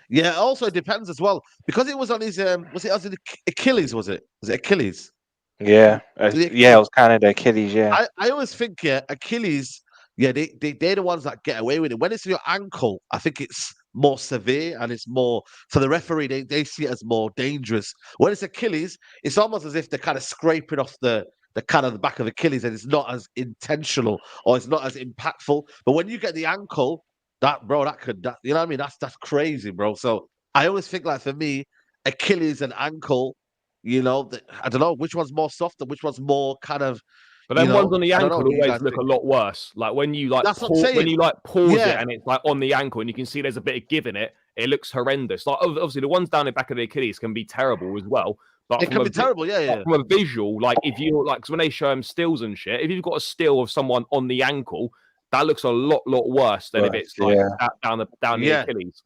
A: Yeah, also it depends as well. Because it was on his was it on Achilles, was it? Was it Achilles?
F: Yeah,
A: The
F: yeah, it was kind of the Achilles. Yeah,
A: I always think, yeah, Achilles, yeah, they're the ones that get away with it. When it's your ankle, I think it's more severe and it's more for the referee, they see it as more dangerous. When it's Achilles, it's almost as if they're kind of scraping off the kind of the back of Achilles and it's not as intentional or it's not as impactful. But when you get the ankle, that bro, you know what I mean? That's crazy, bro. So I always think like for me, Achilles and ankle, you know, I don't know which one's more soft and which one's more kind of,
C: But
A: you
C: then ones
A: know,
C: on the
A: I don't know.
C: ankle
A: What do you
C: always
A: guys
C: look
A: think?
C: a lot worse. Like when you
A: That's what I'm saying.
C: pause it
A: Yeah.
C: and it's like on the ankle and you can see there's a bit of give in it, it looks horrendous. Like obviously the ones down the back of the Achilles can be terrible as well. But
A: It can be terrible, yeah.
C: from a visual, like if you like, 'cause when they show them stills and shit, if you've got a still of someone on the ankle, that looks a lot worse than if it's like down the
A: Yeah.
C: Achilles.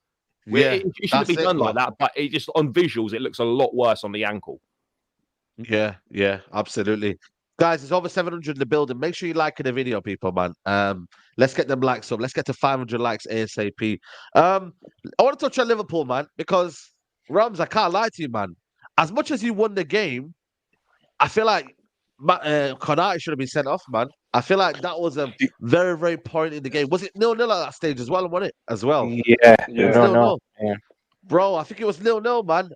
A: Yeah,
C: It shouldn't be done like that, but it just on visuals, it looks a lot worse on the ankle.
A: Yeah, absolutely. Guys, it's over 700 in the building. Make sure you like the video, people, man. Let's get them likes up. Let's get to 500 likes ASAP. I want to touch on Liverpool, man, because Rams, I can't lie to you, man. As much as you won the game, I feel like Konate should have been sent off, man. I feel like that was a very, very point in the game. Was it 0-0 at that stage as well, wasn't it? As well.
F: Yeah,
A: It was 0-0. Yeah. Bro, I think it was 0-0, man.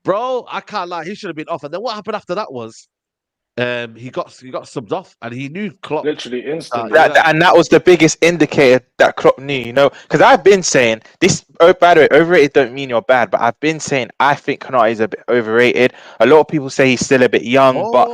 A: Bro, I can't lie. He should have been off. And then what happened after that was he got subbed off and he knew Klopp.
E: Literally instantly.
F: And that was the biggest indicator that Klopp knew, you know, because I've been saying this. Oh, by the way, overrated don't mean you're bad, but I've been saying I think Konate is a bit overrated. A lot of people say he's still a bit young, but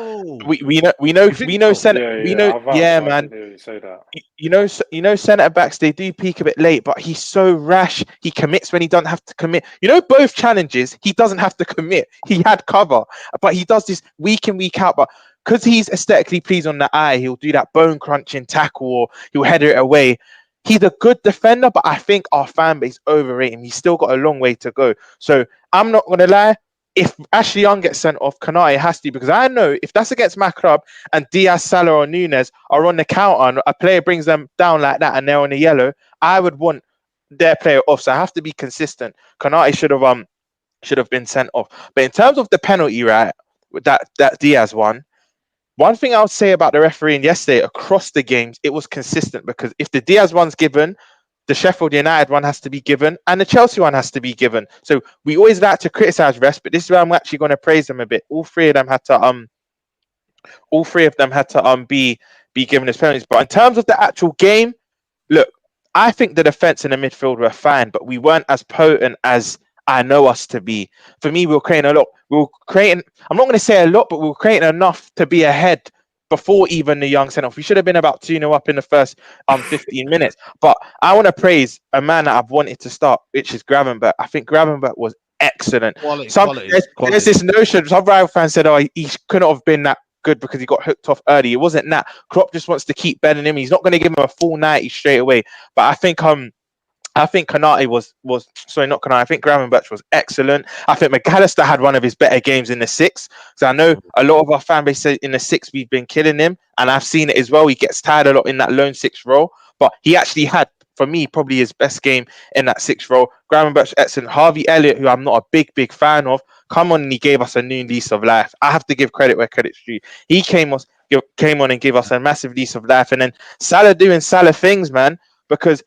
F: we know centre man.
E: Say that.
F: You know centre backs, they do peak a bit late, but he's so rash. He commits when he doesn't have to commit. You know, both challenges he doesn't have to commit. He had cover, but he does this week in week out. But because he's aesthetically pleased on the eye, he'll do that bone crunching tackle or he'll header it away. He's a good defender, but I think our fan base overrate him. He's still got a long way to go. So I'm not gonna lie. If Ashley Young gets sent off, Konate has to, because I know if that's against my club and Diaz, Salah or Nunez are on the counter and a player brings them down like that and they're on the yellow, I would want their player off. So I have to be consistent. Konate should have been sent off. But in terms of the penalty, right, that Diaz one thing I would say about the refereeing yesterday across the games, it was consistent, because if the Diaz one's given, the Sheffield United one has to be given, and the Chelsea one has to be given. So we always like to criticize refs, but this is where I'm actually going to praise them a bit. All three of them had to be given as penalties. But in terms of the actual game, look, I think the defense and the midfield were fine, but we weren't as potent as I know us to be. For me, we were creating a lot. I'm not going to say a lot, but we were creating enough to be ahead before even the Young sent off. We should have been about 2-0 up in the first 15 minutes. But I want to praise a man that I've wanted to start, which is Gravenberch. I think Gravenberch was excellent. There's this notion, some rival fans said, oh, he couldn't have been that good because he got hooked off early. It wasn't that. Klopp just wants to keep bedding him. He's not going to give him a full 90 straight away. But I think Konate was sorry, not Konate. I think Gravenberch was excellent. I think McAllister had one of his better games in the 6. So I know a lot of our fan base say in the 6 we've been killing him, and I've seen it as well. He gets tired a lot in that lone 6 role, but he actually had, for me, probably his best game in that 6 role. Gravenberch excellent. Harvey Elliott, who I'm not a big fan of, come on and he gave us a new lease of life. I have to give credit where credit's due. He came on and gave us a massive lease of life, and then Salah doing Salah things, man, because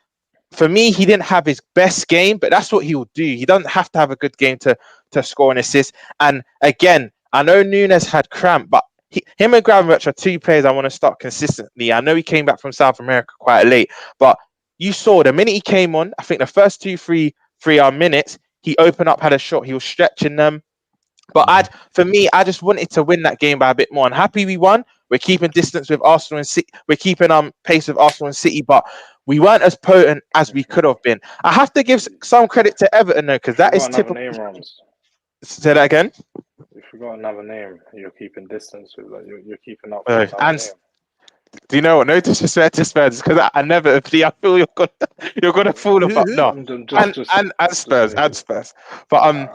F: for me, he didn't have his best game, but that's what he will do. He doesn't have to have a good game to score an assist. And again, I know Nunez had cramp, but him and Gravenberch are 2 players I want to start consistently. I know he came back from South America quite late, but you saw the minute he came on, I think the first 2-3 minutes, he opened up, had a shot, he was stretching them. But for me, I just wanted to win that game by a bit more. I'm happy we won. We're keeping distance with Arsenal and City. We're keeping pace with Arsenal and City, but we weren't as potent as we could have been. I have to give some credit to Everton though, because that is typical. Say that again.
E: You forgot another name. You're keeping distance with. Like, you're keeping up.
F: And do you know what? No disrespect to Spurs, because I never. I feel you're gonna fall apart. No, and Spurs. But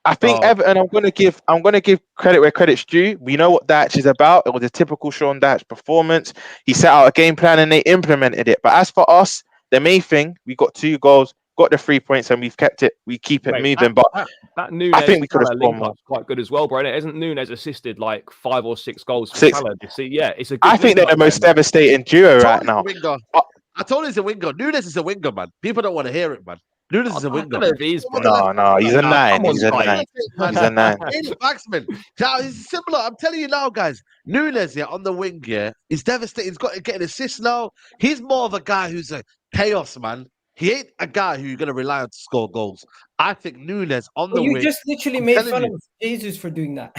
F: I think
A: Oh.
F: Everton. I'm gonna give credit where credit's due. We know what Dyche is about. It was a typical Sean Dyche performance. He set out a game plan and they implemented it. But as for us, the main thing, we got 2 goals, got the 3 points, and we've kept it. We keep it
C: Mate,
F: moving. But
C: that
F: I
C: Nunez
F: think we could have
C: Salah
F: scored
C: link
F: more.
C: up's quite good as well, bro. Isn't Nunez assisted like 5 or 6 goals for
F: 6.
C: Salah? You see, yeah, it's a
F: I
C: good
F: think
C: link
F: they're the
C: up there,
F: most
C: man.
F: devastating duo
A: I
F: right
A: told he's a
F: now.
A: winger.
F: But
A: I told he's a winger. Nunez is a winger, man. People don't want to hear it, man. Nunez is a
C: I
A: winger.
C: don't know if he is,
A: What
C: bro.
A: the left back,
F: no, he's
A: man?
F: a
C: Nah,
F: 9.
C: come on,
F: He's a
C: guy.
F: 9.
A: Man,
F: He's a 9.
A: ain't a backsman. Now, it's similar. I'm telling you now, guys. Nunez, yeah, on the wing, yeah, is devastating. He's got to get an assist now. He's more of a guy who's a chaos, man. He ain't a guy who you're going to rely on to score goals. I think Nunez on
B: Well,
A: the
B: you
A: wing.
B: just literally
A: I'm
B: made
A: telling
B: fun
A: you.
B: of Jesus for doing that.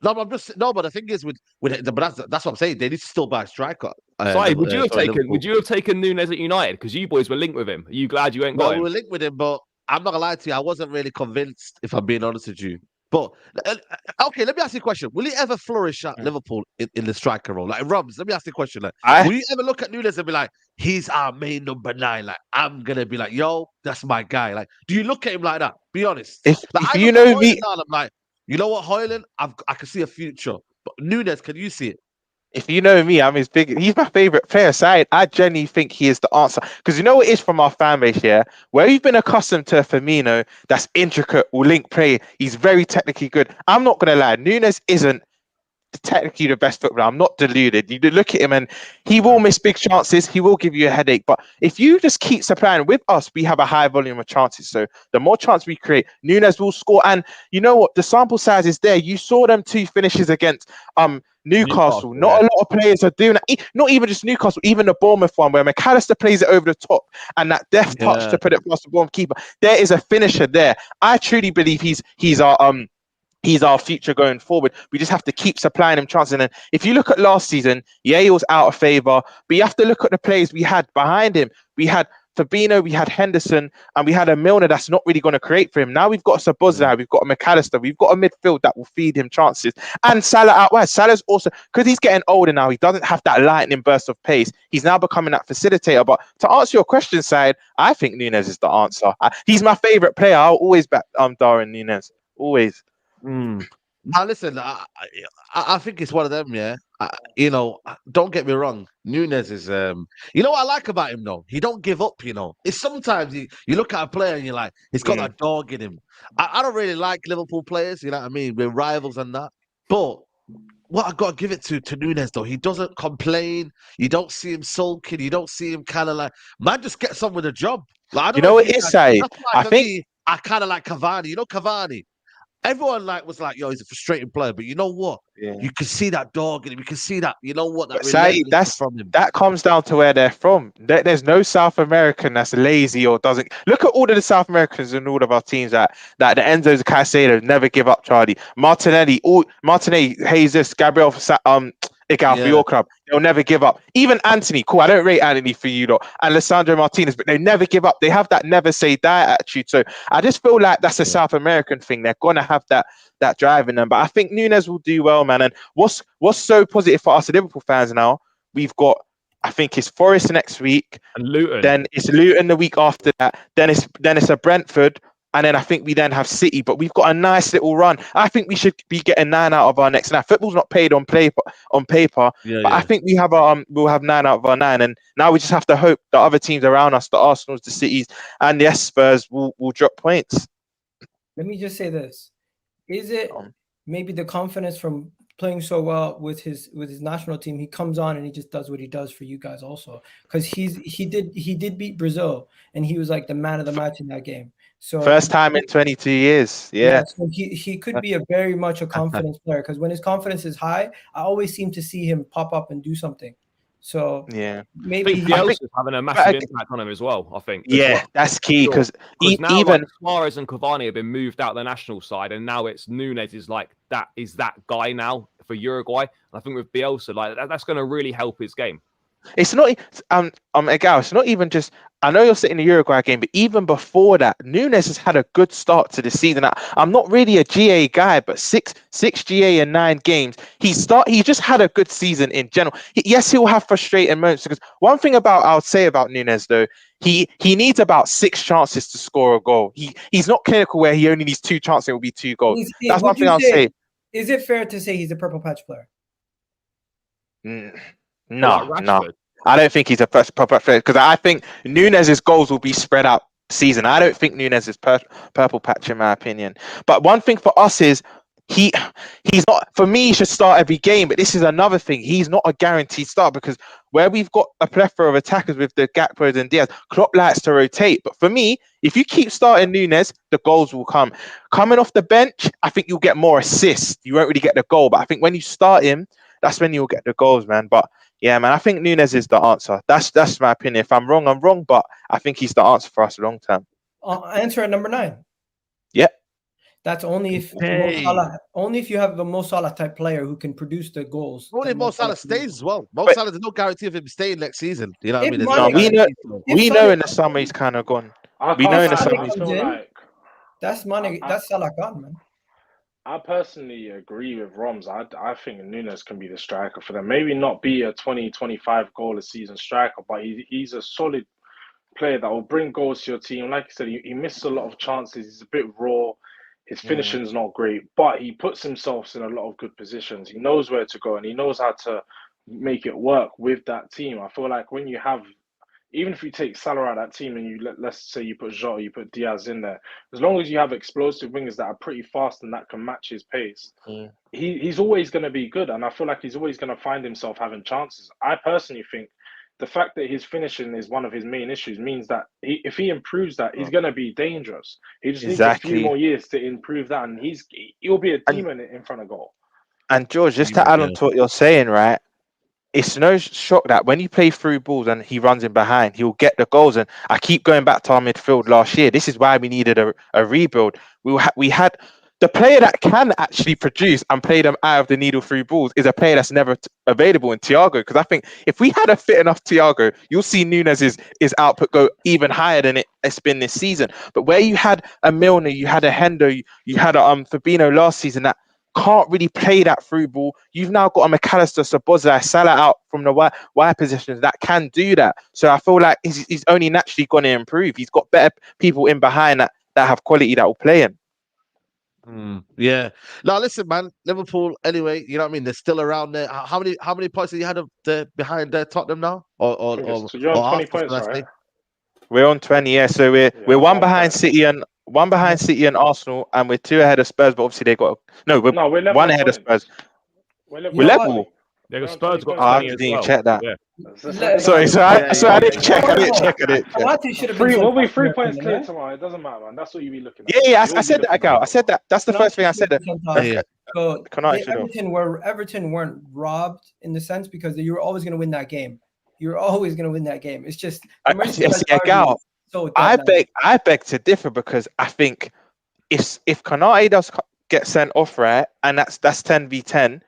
A: No, but but the thing is but that's what I'm saying. They need to still buy a striker.
C: Sorry, would you
A: Liverpool.
C: have taken Nunez at United? Because you boys were linked with him. Are you glad you ain't
A: No,
C: got
A: we
C: him?
A: were linked with him, but I'm not gonna lie to you. I wasn't really convinced, if I'm being honest with you. But okay, let me ask you a question. Will he ever flourish at Liverpool in the striker role? Like Robs, let me ask you a question. Like,
F: I
A: will you ever look at Nunez and be like, he's our main number 9? Like, I'm gonna be like, yo, that's my guy. Like, do you look at him like that? Be honest. Like,
F: if
A: I
F: you
A: look at
F: know
A: Hoyland
F: me,
A: now and I'm like, you know what, Hoyland, I can see a future. But Nunez, can you see it?
F: if you know me, I'm his big. He's my favorite player. So I genuinely think he is the answer. Because you know what it is from our fan base here, where you've been accustomed to Firmino, that's intricate, will link play. He's very technically good. I'm not gonna lie, Nunez isn't technically the best footballer. I'm not deluded. You look at him and he will miss big chances. He will give you a headache. But if you just keep supplying with us, we have a high volume of chances. So the more chance we create, Nunez will score. And you know what? The sample size is there. You saw them 2 finishes against Newcastle. Not a lot of players are doing that. Not even just Newcastle, even the Bournemouth one where McAllister plays it over the top and that deft touch to put it past the Bournemouth keeper. There is a finisher there. I truly believe he's our future going forward. We just have to keep supplying him chances. And then if you look at last season, yeah, he was out of favour, but you have to look at the players we had behind him. We had Fabinho, we had Henderson, and we had a Milner that's not really going to create for him. Now we've got a Sabozlai, we've got a McAllister, we've got a midfield that will feed him chances. And Salah out wide. Salah's also, because he's getting older now, he doesn't have that lightning burst of pace. He's now becoming that facilitator. But to answer your question, Syed, I think Nunez is the answer. He's my favourite player. I'll always back Darwin Nunez. Always.
A: Now listen, I think it's one of them. Yeah, don't get me wrong. Nunez is, you know what I like about him though. He don't give up. It's sometimes you look at a player and you're like, he's got that dog in him. I don't really like Liverpool players. You know what I mean? We're rivals and that. But what I got to give it to Nunez though, he doesn't complain. You don't see him sulking. You don't see him kind of like, man, just gets on with the job. Like, I don't
F: You
A: know
F: know
A: if
F: what
A: you
F: it is,
A: guys,
F: Syed?
A: that's why
F: I
A: for
F: think
A: me, I kind of like Cavani. You know Cavani. Everyone was like, yo, he's a frustrating player, but you know what? You can see that dog in him. You can see that, you know what, that
F: But Saeed,
A: relentlessness from him.
F: that comes down to where they're from. There's no South American that's lazy or doesn't look at all of the South Americans in all of our teams that the Enzos, Caicedo never give up. Charlie Martinelli, Jesus, Gabriel, Igal for your club, they'll never give up. Even Anthony, cool. I don't rate Anthony for you lot, and Lissandro Martinez, but they never give up. They have that never say die attitude. So I just feel like that's a South American thing. They're gonna have that drive in them. But I think Nunez will do well, man. And what's so positive for us Liverpool fans now? We've got, I think it's Forest next week,
C: and Luton.
F: Then it's Luton the week after that. Then it's a Brentford, and then I think we then have City. But we've got a nice little run. I think we should be getting 9 out of our next 9. Football's not paid on paper, but I think we'll have 9 out of our 9. And now we just have to hope the other teams around us, the Arsenals, the Cities, and the Spurs will drop points.
B: Let me just say this: is it maybe the confidence from playing so well with his national team? He comes on and he just does what he does for you guys also, because he did beat Brazil and he was like the man of the match in that game. So
F: first time in 22 years. Yeah.
B: So he could be a very much a confidence player, because when his confidence is high, I always seem to see him pop up and do something. So maybe
C: Bielsa's having a massive impact on him as well. I think.
F: That's key, because
C: now
F: even
C: Suarez and Cavani have been moved out the national side, and now it's Nunez is like that guy now for Uruguay. And I think with Bielsa, like that's going to really help his game.
F: It's not Egal, it's not even just I know you're sitting the Uruguay game, but even before that, Nunez has had a good start to the season. I'm not really a GA guy, but six GA in 9 games. He just had a good season in general. Yes, he'll have frustrating moments, because one thing I would say about Nunez though, he needs about 6 chances to score a goal. He's not clinical where he only needs 2 chances, it will be 2 goals. That's one thing I'll say.
B: Is it fair to say he's a purple patch player?
F: No. I don't think he's a proper player, because I think Nunez's goals will be spread out season. I don't think Nunez is purple patch in my opinion. But one thing for us is he's not, for me, he should start every game. But this is another thing. He's not a guaranteed start, because where we've got a plethora of attackers with the Gakpos and Diaz, Klopp likes to rotate. But for me, if you keep starting Nunez, the goals will come. Coming off the bench, I think you'll get more assists. You won't really get the goal. But I think when you start him, that's when you'll get the goals, man. But yeah, man, I think Nunez is the answer. That's my opinion. If I'm wrong, I'm wrong. But I think he's the answer for us long term.
B: Answer at number 9.
F: Yeah.
B: That's only if you have a Mo Salah type player who can produce the goals.
A: Only Mo Salah stays as well. Mo Salah, there's no guarantee of him staying next season. You know what I mean?
F: We know in the summer he's kind of gone. We know in the summer he's gone.
B: That's money. That's Salah gone, man.
E: I personally agree with Roms. I think Nunez can be the striker for them. Maybe not be a 20-25 goal a season striker, but he's a solid player that will bring goals to your team. Like I said, he misses a lot of chances. He's a bit raw. His finishing's not great, but he puts himself in a lot of good positions. He knows where to go, and he knows how to make it work with that team. I feel like when you have, even if you take Salah out of that team and you let's say you put Jota, you put Diaz in there, as long as you have explosive wingers that are pretty fast and that can match his pace, he's always going to be good. And I feel like he's always going to find himself having chances. I personally think the fact that his finishing is one of his main issues means that if he improves that, he's going to be dangerous. He just needs a few more years to improve that, and he'll be a demon in front of goal.
F: And George, just to add on to what you're saying, right? It's no shock that when you play through balls and he runs in behind, he'll get the goals. And I keep going back to our midfield last year. This is why we needed a rebuild. We had the player that can actually produce and play them out of the needle through balls is a player that's never available in Thiago. Because I think if we had a fit enough Thiago, you'll see Nunez's output go even higher than it's been this season. But where you had a Milner, you had a Hendo, you had a Fabinho last season that can't really play that through ball. You've now got a McAllister, Szoboszlai, Salah out from the wide positions that can do that. So I feel like he's only naturally going to improve. He's got better people in behind that have quality that will play him.
A: Yeah. Now listen, man. Liverpool. Anyway, you know what I mean. They're still around there. How many points have you had behind Tottenham now?
E: So you're on 20 points, right?
F: We're on 20. Yeah. So we're one behind City and Arsenal, and we're 2 ahead of Spurs. But obviously we're 1 ahead of Spurs.
E: We're
F: level.
C: Yeah, Spurs got 20
F: I
C: as
F: didn't
C: well.
F: check that.
C: Yeah.
F: Sorry, I didn't check.
E: We'll be 3 points clear tomorrow. It doesn't matter, man. That's what you be looking at.
F: Yeah. I said that, Agal. I said that. That's the first thing I said.
B: So Everton weren't robbed in the sense because you were always going to win that game. You're always going to win that game. It's just
F: Agal. I beg to differ, because I think if Konate does get sent off, right, and that's 10v10.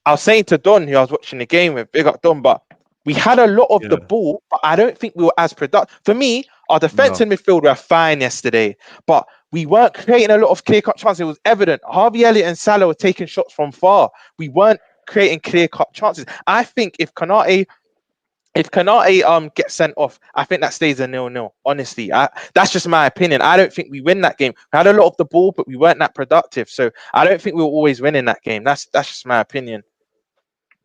F: I was saying to Don, who I was watching the game with, big up Don, but we had a lot of the ball, but I don't think we were as productive. For me, our defense and midfield were fine yesterday, but we weren't creating a lot of clear-cut chances. It was evident. Harvey Elliott and Salah were taking shots from far. We weren't creating clear-cut chances. I think if Konate gets sent off, I think that stays a 0-0. Honestly, that's just my opinion. I don't think we win that game. We had a lot of the ball, but we weren't that productive. So I don't think we were always winning that game. That's just my opinion.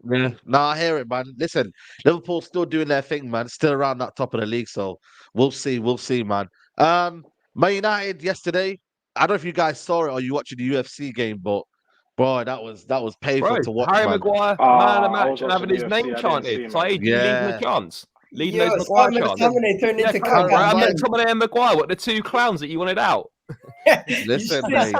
A: Yeah, no, I hear it, man. Listen, Liverpool's still doing their thing, man. Still around that top of the league, so we'll see, man. Man United yesterday. I don't know if you guys saw it or you watching the UFC game, but boy, that was painful to watch.
C: Harry
A: man.
C: Maguire, man of the match, and having his name chanted. So, hey, do you leave him a chance? Leave Maguire chance.
B: Turned into
C: McTominay and Maguire. What, the 2 clowns that you wanted out?
A: Listen, mate,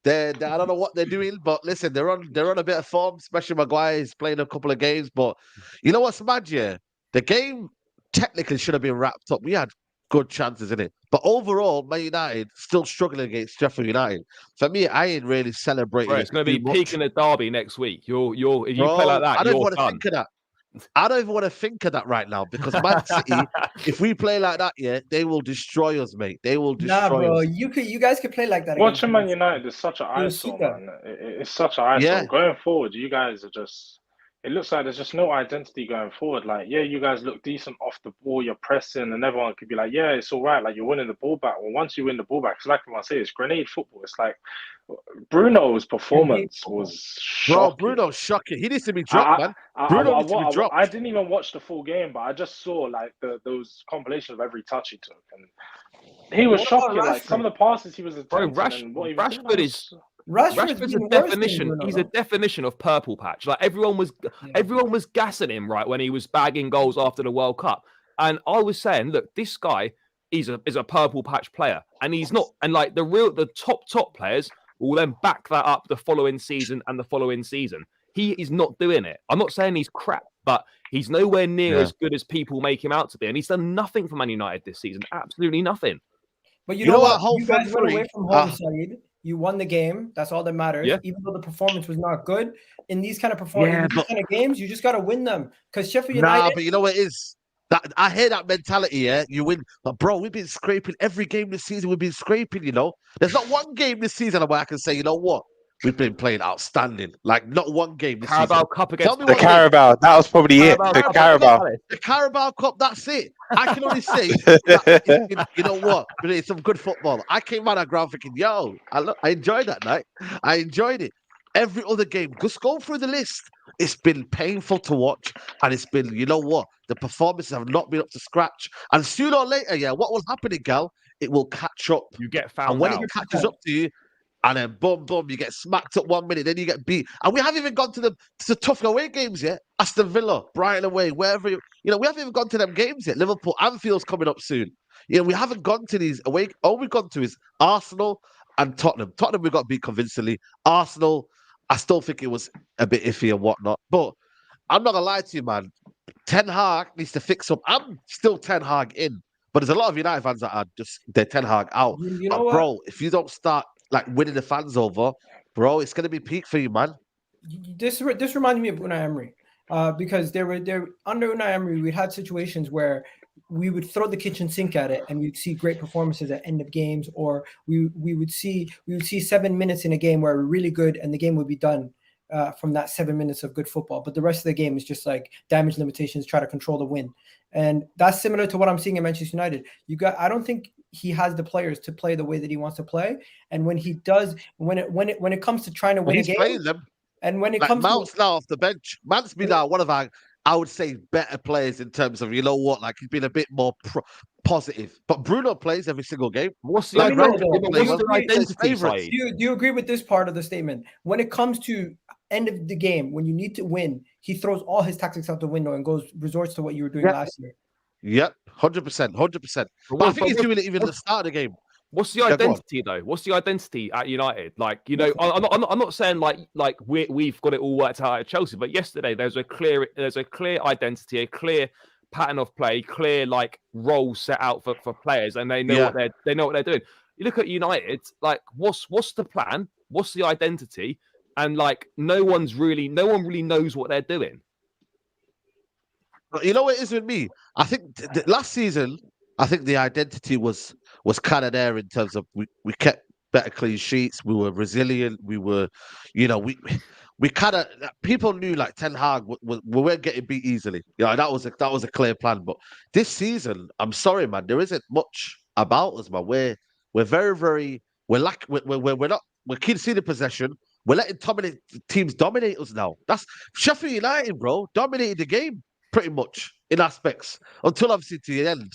A: I don't know what they're doing, but listen, they're on a bit of form, especially Maguire. He's playing a couple of games, but you know what's mad, yeah? The game technically should have been wrapped up. We had good chances in it, but overall, Man United still struggling against Sheffield United. For me, I ain't really celebrating.
C: It's going to be peaking the derby next week. If you play like that,
A: I don't
C: you're
A: want to
C: done.
A: think of that. I don't even want to think of that right now because Man City, if we play like that, yeah, they will destroy us, mate. They will
B: Nah,
A: destroy
B: bro,
A: us.
B: you guys could play like that against
E: Watching Man
B: Man City.
E: United is such an
B: You'll see
E: eyesore,
B: that.
E: man. It's such an eyesore.
A: Yeah.
E: Going forward, you guys are just. It looks like there's just no identity going forward. Like, yeah, you guys look decent off the ball. You're pressing, and everyone could be like, yeah, it's all right. Like, you're winning the ball back. Well, once you win the ball back, it's like everyone say, it's grenade football. It's like Bruno's performance was
A: Bro,
E: shocking.
A: Bruno's shocking. He needs to be dropped, man. Bruno needs to be dropped.
E: I didn't even watch the full game, but I just saw like those compilations of every touch he took, and he was
B: What about
E: shocking. Like some of the passes he was
C: Bro,
E: attempting and what he was doing,
C: Rashford is
B: Rashford's
C: Rashford's a
B: been worse than
C: definition.
B: Bruno,
C: He's
B: though.
C: a definition of purple patch. Like everyone was gassing him right when he was bagging goals after the World Cup, and I was saying, look, this guy is a purple patch player, and he's not. And like the top players will then back that up the following season and the following season. He is not doing it. I'm not saying he's crap, but he's nowhere near as good as people make him out to be, and he's done nothing for Man United this season. Absolutely nothing.
B: But you know what?
A: Whole
B: You guys
A: front
B: went away
A: three.
B: from home, Saeed. You won the game. That's all that matters.
C: Yeah.
B: Even though the performance was not good, in these kind of in these kind of games, you just got to win them. Because Sheffield United.
A: Nah, but you know what it is? That I hear that mentality, yeah. You win, but bro, we've been scraping every game this season. We've been scraping, you know. There's not one game this season where I can say, you know what, we've been playing outstanding. Like not one game this
C: Carabao
A: season.
C: Cup
A: Tell
C: against
A: me
F: The
A: what
F: Carabao. That was probably it. The Carabao.
A: The Carabao Cup. That's it. I can only say, that, you know what? It's some good football. I came out of ground thinking, yo, I enjoyed that night. I enjoyed it. Every other game, just go through the list. It's been painful to watch, and it's been, you know what? The performances have not been up to scratch. And sooner or later, yeah, what will happen, Gal? It will catch up.
C: You get
A: And
C: found
A: when
C: out.
A: it catches up to you, and then boom, boom, you get smacked up 1 minute, then you get beat. And we haven't even gone to the tough away games yet. Aston Villa, Brighton away, wherever we haven't even gone to them games yet. Liverpool, Anfield's coming up soon. We haven't gone to these away. All we've gone to is Arsenal and Tottenham. Tottenham we got beat convincingly. Arsenal, I still think it was a bit iffy and whatnot. But I'm not gonna lie to you, man. Ten Hag needs to fix up. I'm still Ten Hag in, but there's a lot of United fans that are just they're Ten Hag out.
B: You know
A: But bro, if you don't start like winning the fans over, bro, it's gonna be peak for you, man.
B: This reminds me of Unai Emery, because there under Unai Emery we had situations where we would throw the kitchen sink at it and we'd see great performances at end of games, or we would see 7 minutes in a game where we're really good and the game would be done from that 7 minutes of good football, but the rest of the game is just like damage limitations, try to control the win. And that's similar to what I'm seeing in Manchester United. I don't think he has the players to play the way that he wants to play. And when he does, when it comes to trying to win a game,
A: playing them.
B: And when it
A: like
B: comes
A: Mount's
B: to
A: now off the bench. Mount's been now one of our, I would say, better players in terms of, you know what, like he's been a bit more positive. But Bruno plays every single game.
C: What's the
B: Let me know,
C: identity?
B: though.
C: What's
B: Do
C: the
B: you
C: identity,
A: agree-
C: Saeed?
B: do you agree with this part of the statement? When it comes to end of the game, when you need to win, he throws all his tactics out the window and resorts to what you were doing last year.
A: Yep, 100%, 100%. But I think he's doing it even at the start of the game.
C: What's the identity though? What's the identity at United? Like, you know, I'm not saying like we've got it all worked out at Chelsea, but yesterday there's a clear identity, a clear pattern of play, clear like roles set out for players, and they know what they're doing. You look at United, like what's the plan? What's the identity? And like no one really knows what they're doing.
A: You know what it is with me? I think last season, I think the identity was kind of there in terms of we kept better clean sheets. We were resilient. We were, you know, we kind of people knew like Ten Hag we weren't getting beat easily. You know, that was a clear plan. But this season, I'm sorry, man, there isn't much about us, man. We're very we're conceding possession. We're letting teams dominate us now. That's Sheffield United, bro, dominated the game pretty much in aspects until obviously to the end.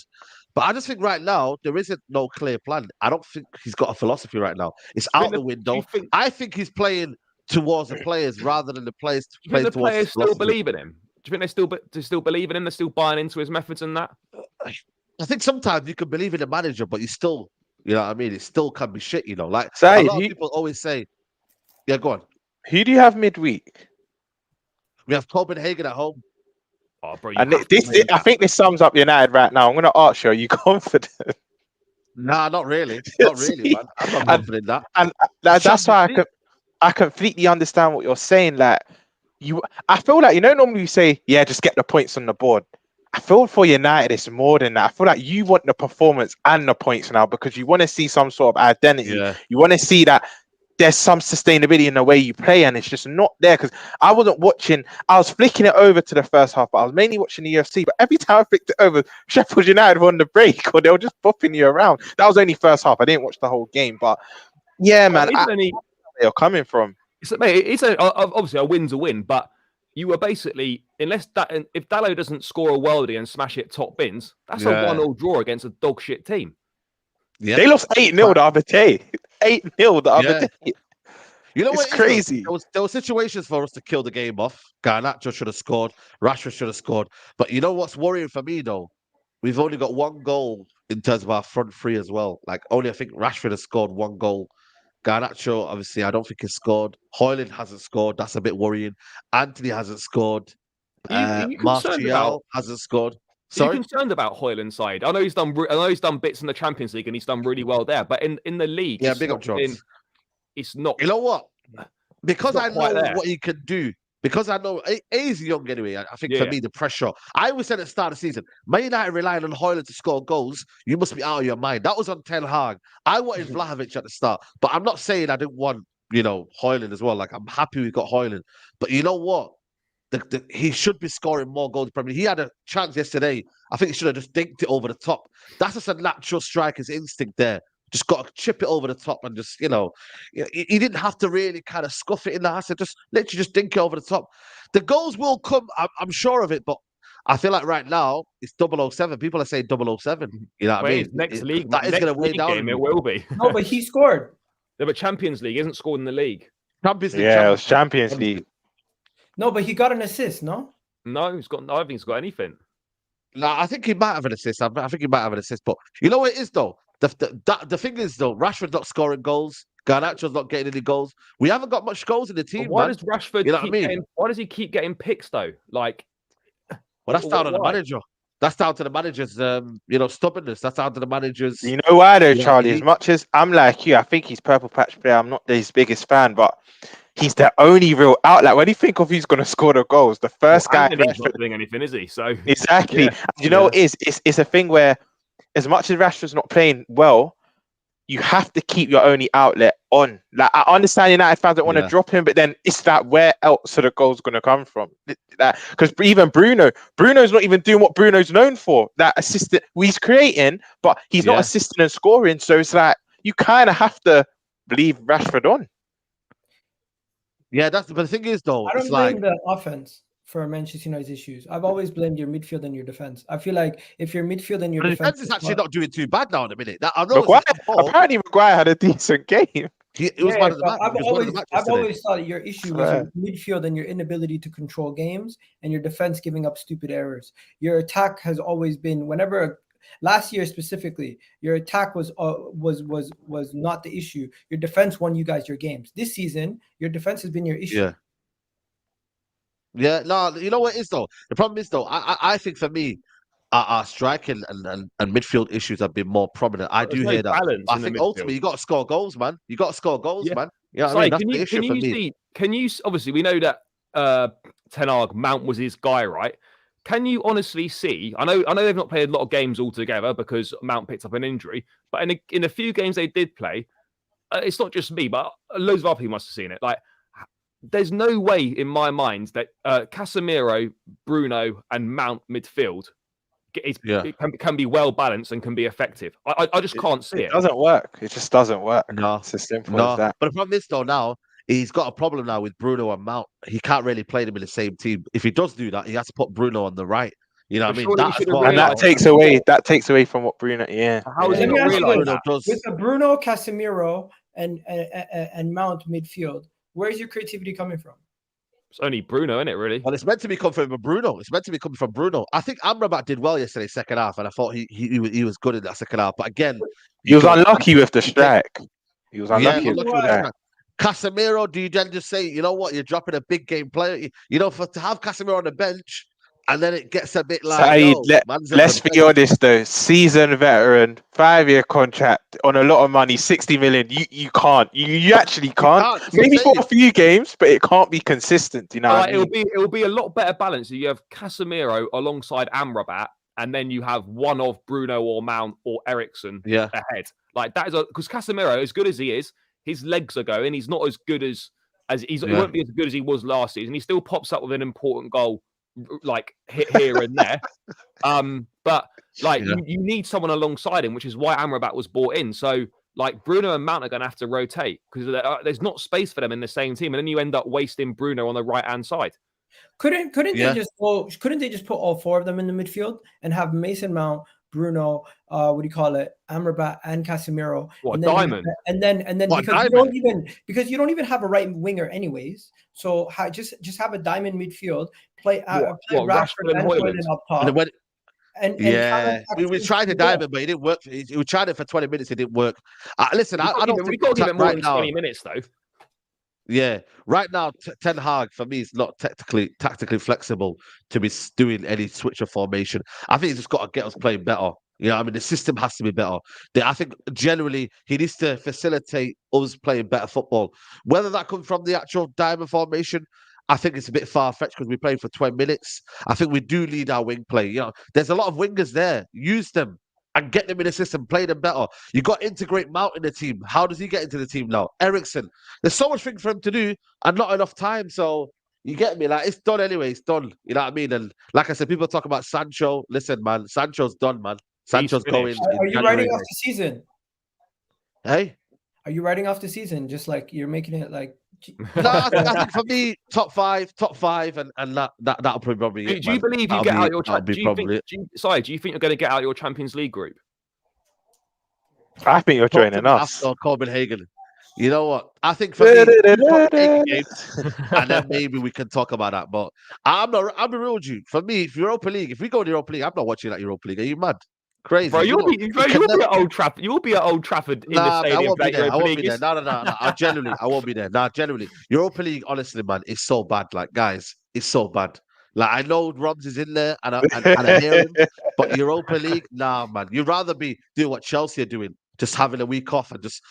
A: But I just think right now there isn't no clear plan. I don't think he's got a philosophy right now. It's out the window. I think he's playing towards the players rather than the players.
C: Do you think the players still believe in him? Do you think they still believe in him? They're still buying into his methods and that?
A: I think sometimes you can believe in the manager, but you still, you know what I mean? It still can be shit, you know. Like
F: Saeed,
A: a lot of people always say, yeah, go on.
F: Who do you have midweek?
A: We have Copenhagen at home.
C: Oh, bro,
F: And I think this sums up United right now. I'm going to ask you, are you confident?
A: Nah, not really. Not really, man. I'm not confident in that.
F: And that's why I completely understand what you're saying. Like, I feel like, normally you say, yeah, just get the points on the board. I feel for United, it's more than that. I feel like you want the performance and the points now because you want to see some sort of identity.
A: Yeah.
F: You want to see that there's some sustainability in the way you play, and it's just not there. Because I wasn't watching, I was flicking it over to the first half, but I was mainly watching the UFC. But every time I flicked it over, Sheffield United were on the break, or they were just bopping you around. That was only first half. I didn't watch the whole game, but yeah, man, I know where you're coming from.
C: Obviously a win's a win, but you were basically, if Dalot doesn't score a worldie and smash it top bins, that's a 1-1 draw against a dog shit team.
A: Yeah.
F: They lost 8-0 the other day. 8-0 the other day.
A: You know
F: It's
A: what?
F: crazy.
A: There were situations for us to kill the game off. Garnacho should have scored. Rashford should have scored. But you know what's worrying for me though? We've only got one goal in terms of our front three as well. Like only I think Rashford has scored one goal. Garnacho, obviously, I don't think he's scored. Hoyland hasn't scored. That's a bit worrying. Anthony hasn't scored.
C: Are you concerned
A: Martial hasn't scored.
C: Are
A: Sorry?
C: you concerned about Hoyland's side? I know he's done bits in the Champions League and he's done really well there, but in the league,
A: Yeah, big up Jones.
C: It's not.
A: You know what? Because I
C: quite
A: know
C: there.
A: what he can do. Because I know he's young anyway. I think for me, the pressure. I always said at the start of the season, Man United relying on Hoyland to score goals. You must be out of your mind. That was on Ten Hag. I wanted Vlahovic at the start, but I'm not saying I didn't want Hoyland as well. Like I'm happy we got Hoyland, but you know what? He should be scoring more goals. Probably he had a chance yesterday. I think he should have just dinked it over the top. That's just a natural striker's instinct there. Just got to chip it over the top and just, he didn't have to really kind of scuff it in the house. Just literally just dink it over the top. The goals will come. I'm sure of it, but I feel like right now it's 007. People are saying 007. You know what I mean?
C: Next league,
A: that is going to weigh down.
C: Game, it will be.
B: No, but he scored.
C: Yeah, but Champions League, he hasn't scored in the league.
A: Champions League.
F: Yeah, it was Champions League.
B: No, but he got an assist, no?
C: No, I don't think he's got anything.
A: No, I think he might have an assist. I think he might have an assist. But you know what it is, though? The thing is, though, Rashford's not scoring goals. Garnacho's not getting any goals. We haven't got much goals in the team.
C: But why
A: man.
C: does Rashford why does he keep getting picks, though? Like,
A: well, that's down to the manager. That's down to the manager's, stubbornness. That's down to the manager's.
F: You know why, though, Charlie? As much as I'm like you, I think he's purple patch player. I'm not his biggest fan, but he's the only real outlet. When you think of who's going to score the goals, the first guy.
C: He's not doing anything, is he? So
F: exactly. Yeah. You know what it is? It's a thing where, as much as Rashford's not playing well, you have to keep your only outlet on. Like I understand United fans don't want to drop him, but then it's that where else are the goals going to come from? Because even Bruno's not even doing what Bruno's known for. That assistant, he's creating, but he's not assisting and scoring. So it's like you kind of have to leave Rashford on.
A: Yeah, but the thing is, though,
B: I don't blame the offense for Manchester United's issues. I've always blamed your midfield and your defense. I feel like if your midfield and your defense
A: is actually not doing too bad now in a minute.
F: Apparently, Maguire had a decent game.
B: I've always thought your issue was your midfield and your inability to control games, and your defense giving up stupid errors. Your attack has always been last year specifically, your attack was not the issue. Your defense won you guys your games. This season, your defense has been your issue.
A: Yeah, no, you know what it is though? The problem is though, I think for me, our striking and midfield issues have been more prominent. I do hear that. I think ultimately you got to score goals, man. You got to score goals, man. Yeah, you know I mean? That's the issue for me.
C: Can you obviously we know that Ten Hag Mount was his guy, right? Can you honestly see? I know they've not played a lot of games altogether because Mount picked up an injury, but in a few games they did play, it's not just me, but loads of other people must have seen it. Like, there's no way in my mind that Casemiro, Bruno, and Mount midfield can be well balanced and can be effective. I just can't see it.
F: It doesn't work. It just doesn't work.
A: No,
F: it's as simple as that.
A: But the problem is though now he's got a problem now with Bruno and Mount. He can't really play them in the same team. If he does do that, he has to put Bruno on the right. You know what I mean?
F: That takes away from what Bruno. Yeah.
C: How is he not realizing that?
B: With the Bruno, Casemiro, and Mount midfield, where's your creativity coming from?
C: It's only Bruno, isn't it, really?
A: Well, it's meant to be coming from Bruno. It's meant to be coming from Bruno. I think Amrabat did well yesterday, second half, and I thought he was good in that second half. But again,
F: he was unlucky with the strike. He was unlucky with the strike.
A: Casemiro, do you then just say, you know what, you're dropping a big game player? To have Casemiro on the bench, and then it gets a bit like,
F: Saeed,
A: yo, man's a
F: let's be
A: contender.
F: honest though. Seasoned veteran, 5-year contract on a lot of money, 60 million. You can't. You actually can't.
A: can't, that's what I'm
F: Maybe for
A: saying.
F: a few games, but it can't be consistent. You know what I mean?
C: It'll be a lot better balance. You have Casemiro alongside Amrabat, and then you have one of Bruno or Mount or Ericsson ahead. Like that is because Casemiro, as good as he is, his legs are going. He's not as good as he won't be as good as he was last season. He still pops up with an important goal, like here and there. But like you need someone alongside him, which is why Amrabat was brought in. So like Bruno and Mount are going to have to rotate because there's not space for them in the same team, and then you end up wasting Bruno on the right hand side.
B: Couldn't they just put all four of them in the midfield and have Mason Mount, Bruno, Amrabat and Casemiro?
C: What, diamond?
B: And then because you don't even have a right winger anyways. So just have a diamond midfield. Play Rashford and Højlund up top.
A: We tried to diamond, but it didn't work. We tried it for 20 minutes. It didn't work. Listen, I don't think
C: we got to give it more than 20 minutes though.
A: Yeah, right now, Ten Hag for me is not tactically flexible to be doing any switch of formation. I think he's just got to get us playing better. You know, I mean, the system has to be better. I think generally he needs to facilitate us playing better football. Whether that comes from the actual diamond formation, I think it's a bit far-fetched because we played for 20 minutes. I think we do need our wing play. You know, there's a lot of wingers there. Use them and get them in the system, play them better. You got to integrate Mount in the team. How does he get into the team now? Ericsson. There's so much thing for him to do and not enough time. So you get me? Like, it's done anyway. It's done. You know what I mean? And like I said, people talk about Sancho. Listen, man, Sancho's done, man. Sancho's going.
B: Are you writing off the season?
A: Hey?
B: Are you writing off the season? Just like you're making it like.
A: No, I think for me, top five, and that'll probably be it.
C: Do you believe you get out your
A: do you
C: think you're going to get out your Champions League group?
F: I think you're joining us.
A: After Copenhagen. You know what? I think for me, and then maybe we can talk about that. But I'll be real with you. For me, if Europa League, if we go to Europa League, I'm not watching that Europa League. Are you mad? Crazy.
C: Bro, you'll be at Old Trafford. You'll be at Old Trafford in the stadium.
A: I won't be there. I won't be there. No. I won't be there. No, generally. Europa League, honestly, man, it's so bad. Like, guys, it's so bad. Like, I know Robs is in there and I hear him, but Europa League, nah, man. You'd rather be doing what Chelsea are doing, just having a week off and just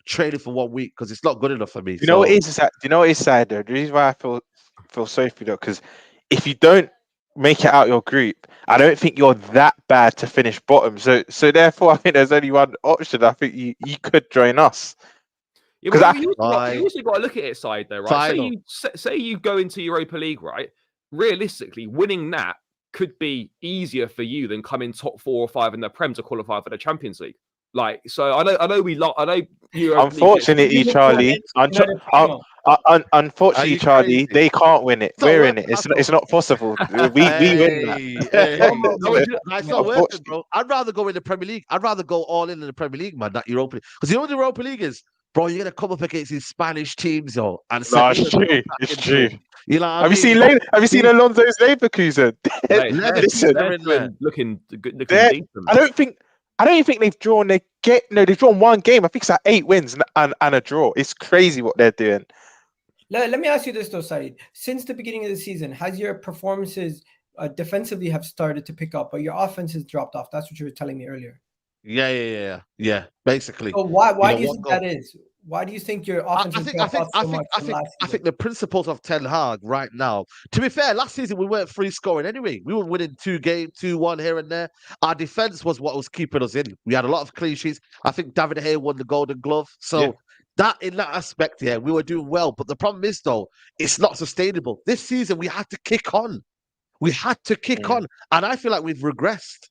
A: training for 1 week because it's not good enough for me.
F: You know what is sad? Do you know what is sad though? The reason why I feel sorry for you though, because if you don't make it out your group, I don't think you're that bad to finish bottom. So therefore, I think there's only one option. I think you could join us.
C: Yeah, you also got to look at it side though, right? Say you go into Europa League, right? Realistically, winning that could be easier for you than coming top 4 or 5 in the Prem to qualify for the Champions League. Like, so I know you.
F: Unfortunately, Charlie. Unfortunately, Charlie, they can't win it. We're in it. It's not possible. We win that.
A: It's not worth it, bro. I'd rather go in the Premier League. I'd rather go all in the Premier League, man. That Europa League, because you know what the Europa League is, bro. You're gonna come up against these Spanish teams, yo. And
F: it's true. It's true.
A: You know,
F: have you seen Alonso's Leverkusen?
C: Looking decent.
F: I don't think they've drawn. They've drawn one game. I think it's like 8 wins and a draw. It's crazy what they're doing.
B: Let me ask you this though, Saeed. Since the beginning of the season, has your performances defensively have started to pick up, but your offense has dropped off? That's what you were telling me earlier.
A: Yeah. Basically.
B: So why do you think that is? Why do you think your offense has dropped off so much from last season?
A: I think the principles of Ten Hag right now. To be fair, last season we weren't free scoring anyway. We were winning 2-1 here and there. Our defense was what was keeping us in. We had a lot of clean sheets. I think David Hay won the Golden Glove. So that in that aspect, we were doing well. But the problem is though, it's not sustainable. This season we had to kick on. On, and I feel like we've regressed.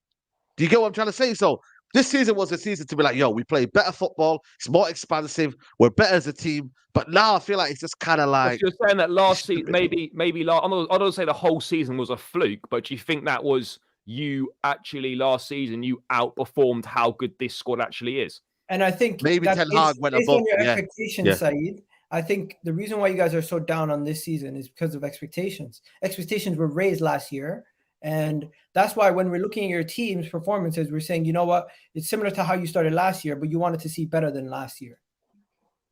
A: Do you get what I'm trying to say? So this season was a season to be like, yo, we play better football. It's more expansive. We're better as a team. But now I feel like it's just kind of like...
C: You're saying that last season, maybe I don't say the whole season was a fluke, but do you think that was you actually last season, you outperformed how good this squad actually is?
B: And I think
A: maybe Ten Hag went above
B: your expectations, Saeed. I think the reason why you guys are so down on this season is because of expectations. Expectations were raised last year. And that's why when we're looking at your team's performances, we're saying, you know what, it's similar to how you started last year, but you wanted to see better than last year.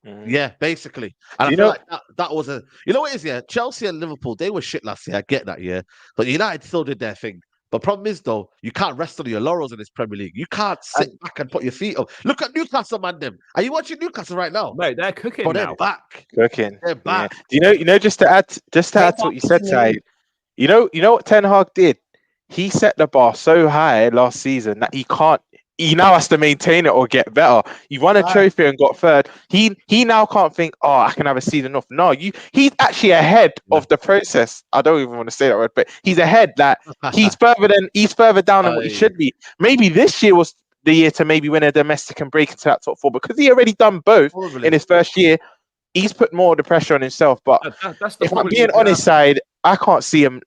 A: Yeah, basically. And I
F: You
A: feel
F: know,
A: like that was a, you know what it is, yeah? Chelsea and Liverpool, they were shit last year. I get that, yeah. But United still did their thing. But problem is, though, you can't rest on your laurels in this Premier League. You can't sit back and put your feet up. Look at Newcastle, man. Them. Are you watching Newcastle right now?
C: Mate, they're cooking
A: Oh, they're
C: now.
A: back.
F: cooking.
A: They're
F: Yeah.
A: back.
F: Just to add to what you said, Ty. You know what Ten Hag did? He set the bar so high last season that he now has to maintain it or get better. You won a trophy and got third. He now can't think, oh, I can have a season off. No, he's actually ahead of the process. I don't even want to say that word, but he's ahead. That he's further down than what he should be. Maybe this year was the year to maybe win a domestic and break into that top four, because he already done both in his first year. He's put more of the pressure on himself. But
C: That's the
F: if I'm being honest, side, I can't see him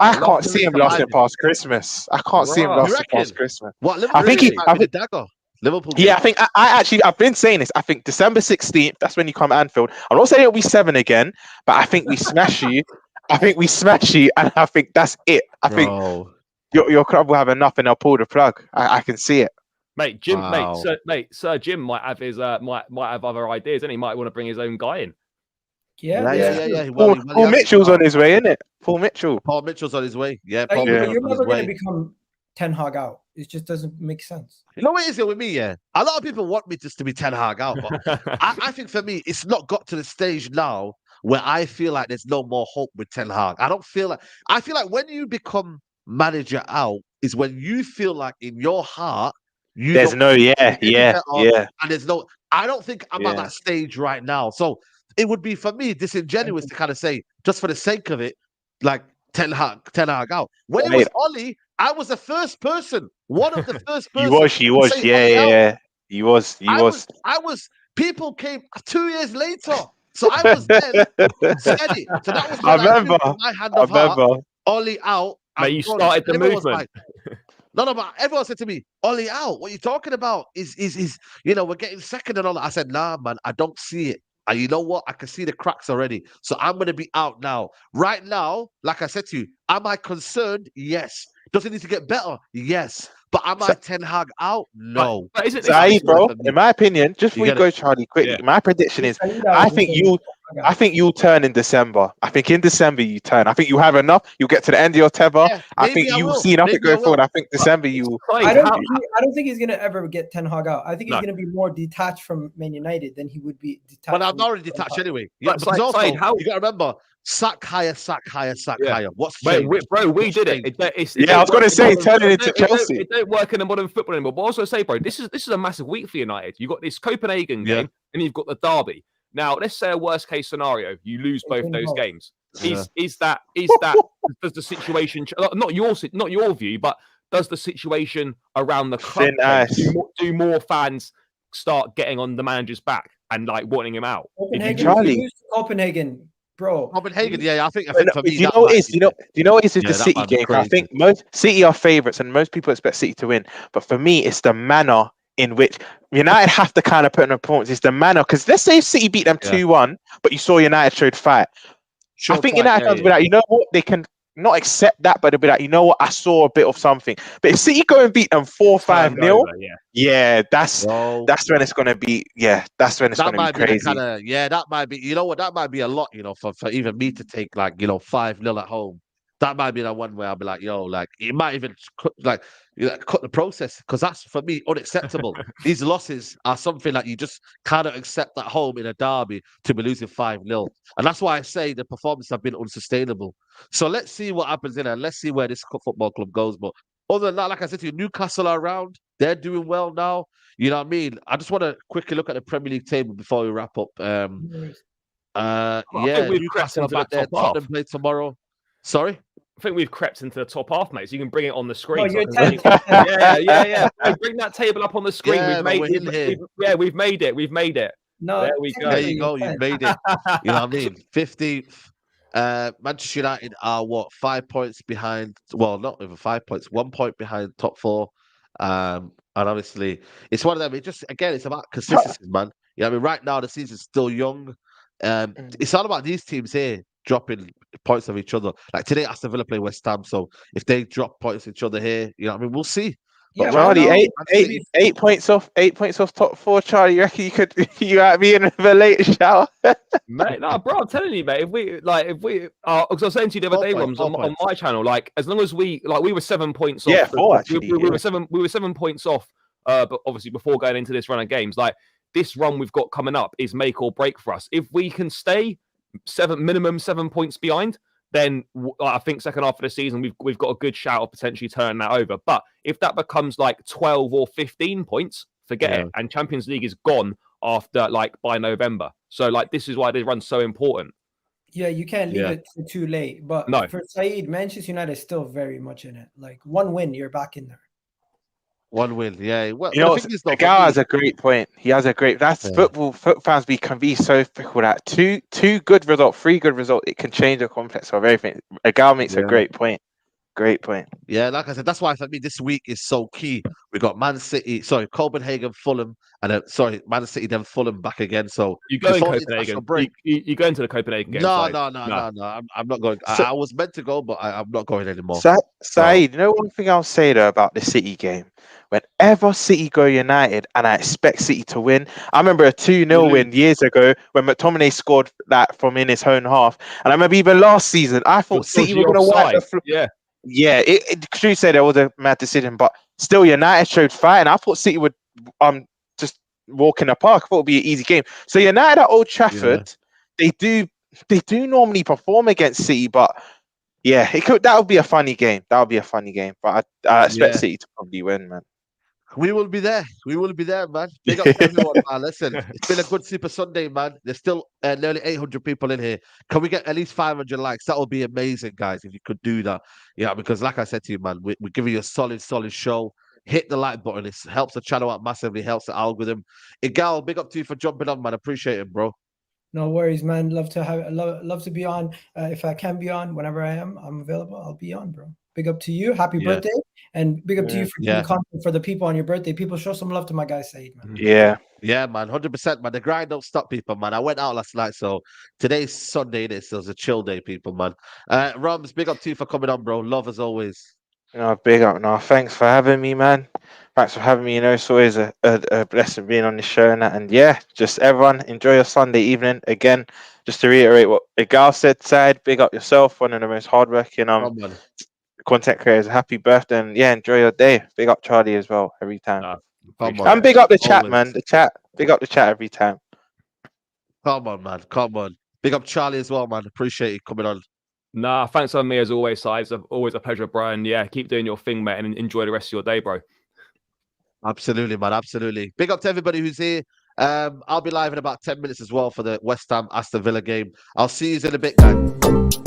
F: lasting past Christmas. I can't see him lasting past Christmas.
A: What, Liverpool? I think the dagger. Liverpool.
F: Yeah, I think I've been saying this. I think December 16th, that's when you come to Anfield. I'm not saying it'll be 7 again, but I think we smash you. And I think that's it. I think your club will have enough and they'll pull the plug. I can see it.
C: Mate, Jim, Sir Jim might have his might have other ideas, and he might want to bring his own guy in.
A: Yeah.
F: Paul Mitchell's on his way, isn't it? Paul Mitchell's
A: on his way. Yeah,
B: you're never going to become Ten Hag out. It just doesn't make sense.
A: You know what it is with me, yeah? A lot of people want me just to be Ten Hag out, but I think for me, it's not got to the stage now where I feel like there's no more hope with Ten Hag. I feel like when you become manager out is when you feel like in your heart and there's no. I don't think I'm at that stage right now. So it would be for me disingenuous to kind of say, just for the sake of it, like Ten Hag out. When it was Ollie, I was the first person, one of the first persons.
F: He was. He was.
A: I was. People came 2 years later, so I was then steady. So that was when I remember my hand of heart. Ollie out.
C: Mate, you started the movement.
A: No, but everyone said to me, Ollie out. What are you talking about? Is we're getting second and all that. I said, nah, man, I don't see it. And you know what? I can see the cracks already. So I'm going to be out now. Right now, like I said to you, am I concerned? Yes. Does it need to get better? Yes. But am I Ten Hag out? No.
C: But isn't
F: it, bro, in my opinion, just before you go, Charlie, quickly, my prediction is I think you'll turn in December. I think in December you turn. I think you have enough. You'll get to the end of your tether. I think you will see nothing going forward. I think December you.
B: I don't think he's gonna ever get Ten Hag out. I think he's gonna be more detached from Man United than he would be detached.
A: But I'm already detached anyway. Yeah, but also, you got to remember, sack higher. What's
C: bro? We did it.
F: I was going to say turning into Chelsea.
C: It don't work in the modern football anymore. But also say, bro, this is a massive week for United. You got this Copenhagen game, and you've got the derby. Now, let's say a worst case scenario, you lose both those games. Is that does the situation not your view, but does the situation around the club do more fans start getting on the manager's back and like wanting him out?
B: Copenhagen, bro.
A: Copenhagen, I think for me,
F: do you know what it is with the City game? I think most City are favourites and most people expect City to win. But for me, it's the manner in which United have to kind of put in a performance. It's the manner, because let's say City beat them 2-1, but you saw United showed fight. I think United fans will be like, you know what, they can not accept that, but they'll be like, you know what, I saw a bit of something. But if City go and beat them 4-5-0, that's when it's gonna be. That's when it's gonna be crazy.
A: That might be. You know what? That might be a lot. For even me to take 5-0 at home. That might be the one where I'll be like, it might even cut the process, because that's for me unacceptable. These losses are something that you just cannot accept at home in a derby, to be losing 5-0. And that's why I say the performances have been unsustainable. So let's see what happens in there. Let's see where this football club goes. But other than that, like I said to you, Newcastle are around. They're doing well now. You know what I mean? I just want to quickly look at the Premier League table before we wrap up. Newcastle are back there. Tottenham play tomorrow. Sorry?
C: I think we've crept into the top half, mate. So you can bring it on the screen.
B: Oh, you're
C: yeah. Bring that table up on the screen. We've made it. We've made it.
B: No,
C: there we go.
A: There you go. You've made it. You know what I mean? 15th. Manchester United are 5 points behind? Well, not even 5 points. 1 point behind top four. And obviously, it's one of them. It's about consistency, man. You know what I mean? Right now, the season's still young. It's all about these teams here dropping points of each other. Like today, Aston Villa play West Ham, so if they drop points of each other here, you know what I mean? We'll see.
B: Yeah,
F: Charlie,
B: man,
F: eight,
B: Man
F: eight,
B: City-
F: 8 points off. 8 points off top four. Charlie, you reckon you could? You out me in a late shower?
C: Mate, no, bro, I'm telling you, mate. Because I was saying to you the other
A: 4
C: day,
A: points,
C: Roms,
A: 4
C: on
A: points.
C: my channel, like as long as we were 7 points
F: Yeah,
C: off.
F: 4 actually.
C: We were 7 points off. But obviously before going into this run of games, like this run we've got coming up is make or break for us. If we can stay minimum 7 points behind, then I think second half of the season we've got a good shout of potentially turning that over. But if that becomes like 12 or 15 points, forget it. And Champions League is gone after by November. So this is why this run's so important.
B: Yeah, you can't leave it for too late. But
C: No.
B: for Saeed, Manchester United is still very much in it. Like one win, you're back in there.
A: 1 win, yeah. Well,
F: You know,
A: the thing is, though,
F: the
A: for
F: guy
A: me-
F: has a great point. He has a great. That's football. Foot fans can be so fickle that two good results, 3 good results, it can change the complex of everything. A guy makes a great point. Great point.
A: Yeah, like I said, that's why for me this week is so key. We got Copenhagen, Fulham, and Man City, then Fulham back again. So
C: You go in
A: before the
C: Copenhagen.
A: international break.
C: You go into the Copenhagen game.
A: No. I'm not going.
F: So-
A: I was meant to go, but I'm not going anymore.
F: Saeed, you know one thing I'll say though about the City game? Whenever City go United and I expect City to win, I remember a 2-0 win years ago when McTominay scored that from in his own half. And I remember even last season, I thought City were going to wipe the floor. Yeah, true say there was a mad decision, but still United showed fight, and I thought City would just walk in the park. I thought it would be an easy game. So United at Old Trafford, they do normally perform against City, but yeah, that would be a funny game. That would be a funny game, but I expect City to probably win, man.
A: We will be there. We will be there, man. Big up to everyone, man. Listen, it's been a good Super Sunday, man. There's still nearly 800 people in here. Can we get at least 500 likes? That would be amazing, guys, if you could do that. Yeah, because like I said to you, man, we're giving you a solid show. Hit the like button. It helps the channel out massively, helps the algorithm. Igal, big up to you for jumping on, man. Appreciate it, bro.
B: No worries, man. Love to be on. If I can be on, whenever I'm available, I'll be on, bro. Big up to you. Happy birthday. And big up to you for doing content for the people on your birthday. People, show some love to my guy Saeed, man.
A: Yeah, man. 100%, man. The grind don't stop, people, man. I went out last night, so today's Sunday. This was a chill day, people, man. Roms, big up to you for coming on, bro. Love as always.
F: Big up. No, thanks for having me, man. Thanks for having me. You know, it's always a blessing being on the show and that. And yeah, just everyone enjoy your Sunday evening. Again, just to reiterate what Igal said, Said, big up yourself, one of the most hardworking content creators. Happy birthday, and yeah, enjoy your day. Big up Charlie as well every time. And big up the chat, man. The chat. Big up the chat every time.
A: Come on, man. Come on. Big up Charlie as well, man. Appreciate you coming on.
C: Nah, thanks for me as always, Si. It's always a pleasure, Brian. Yeah, keep doing your thing, mate, and enjoy the rest of your day, bro.
A: Absolutely, man. Absolutely. Big up to everybody who's here. I'll be live in about 10 minutes as well for the West Ham Aston Villa game. I'll see you in a bit, guys.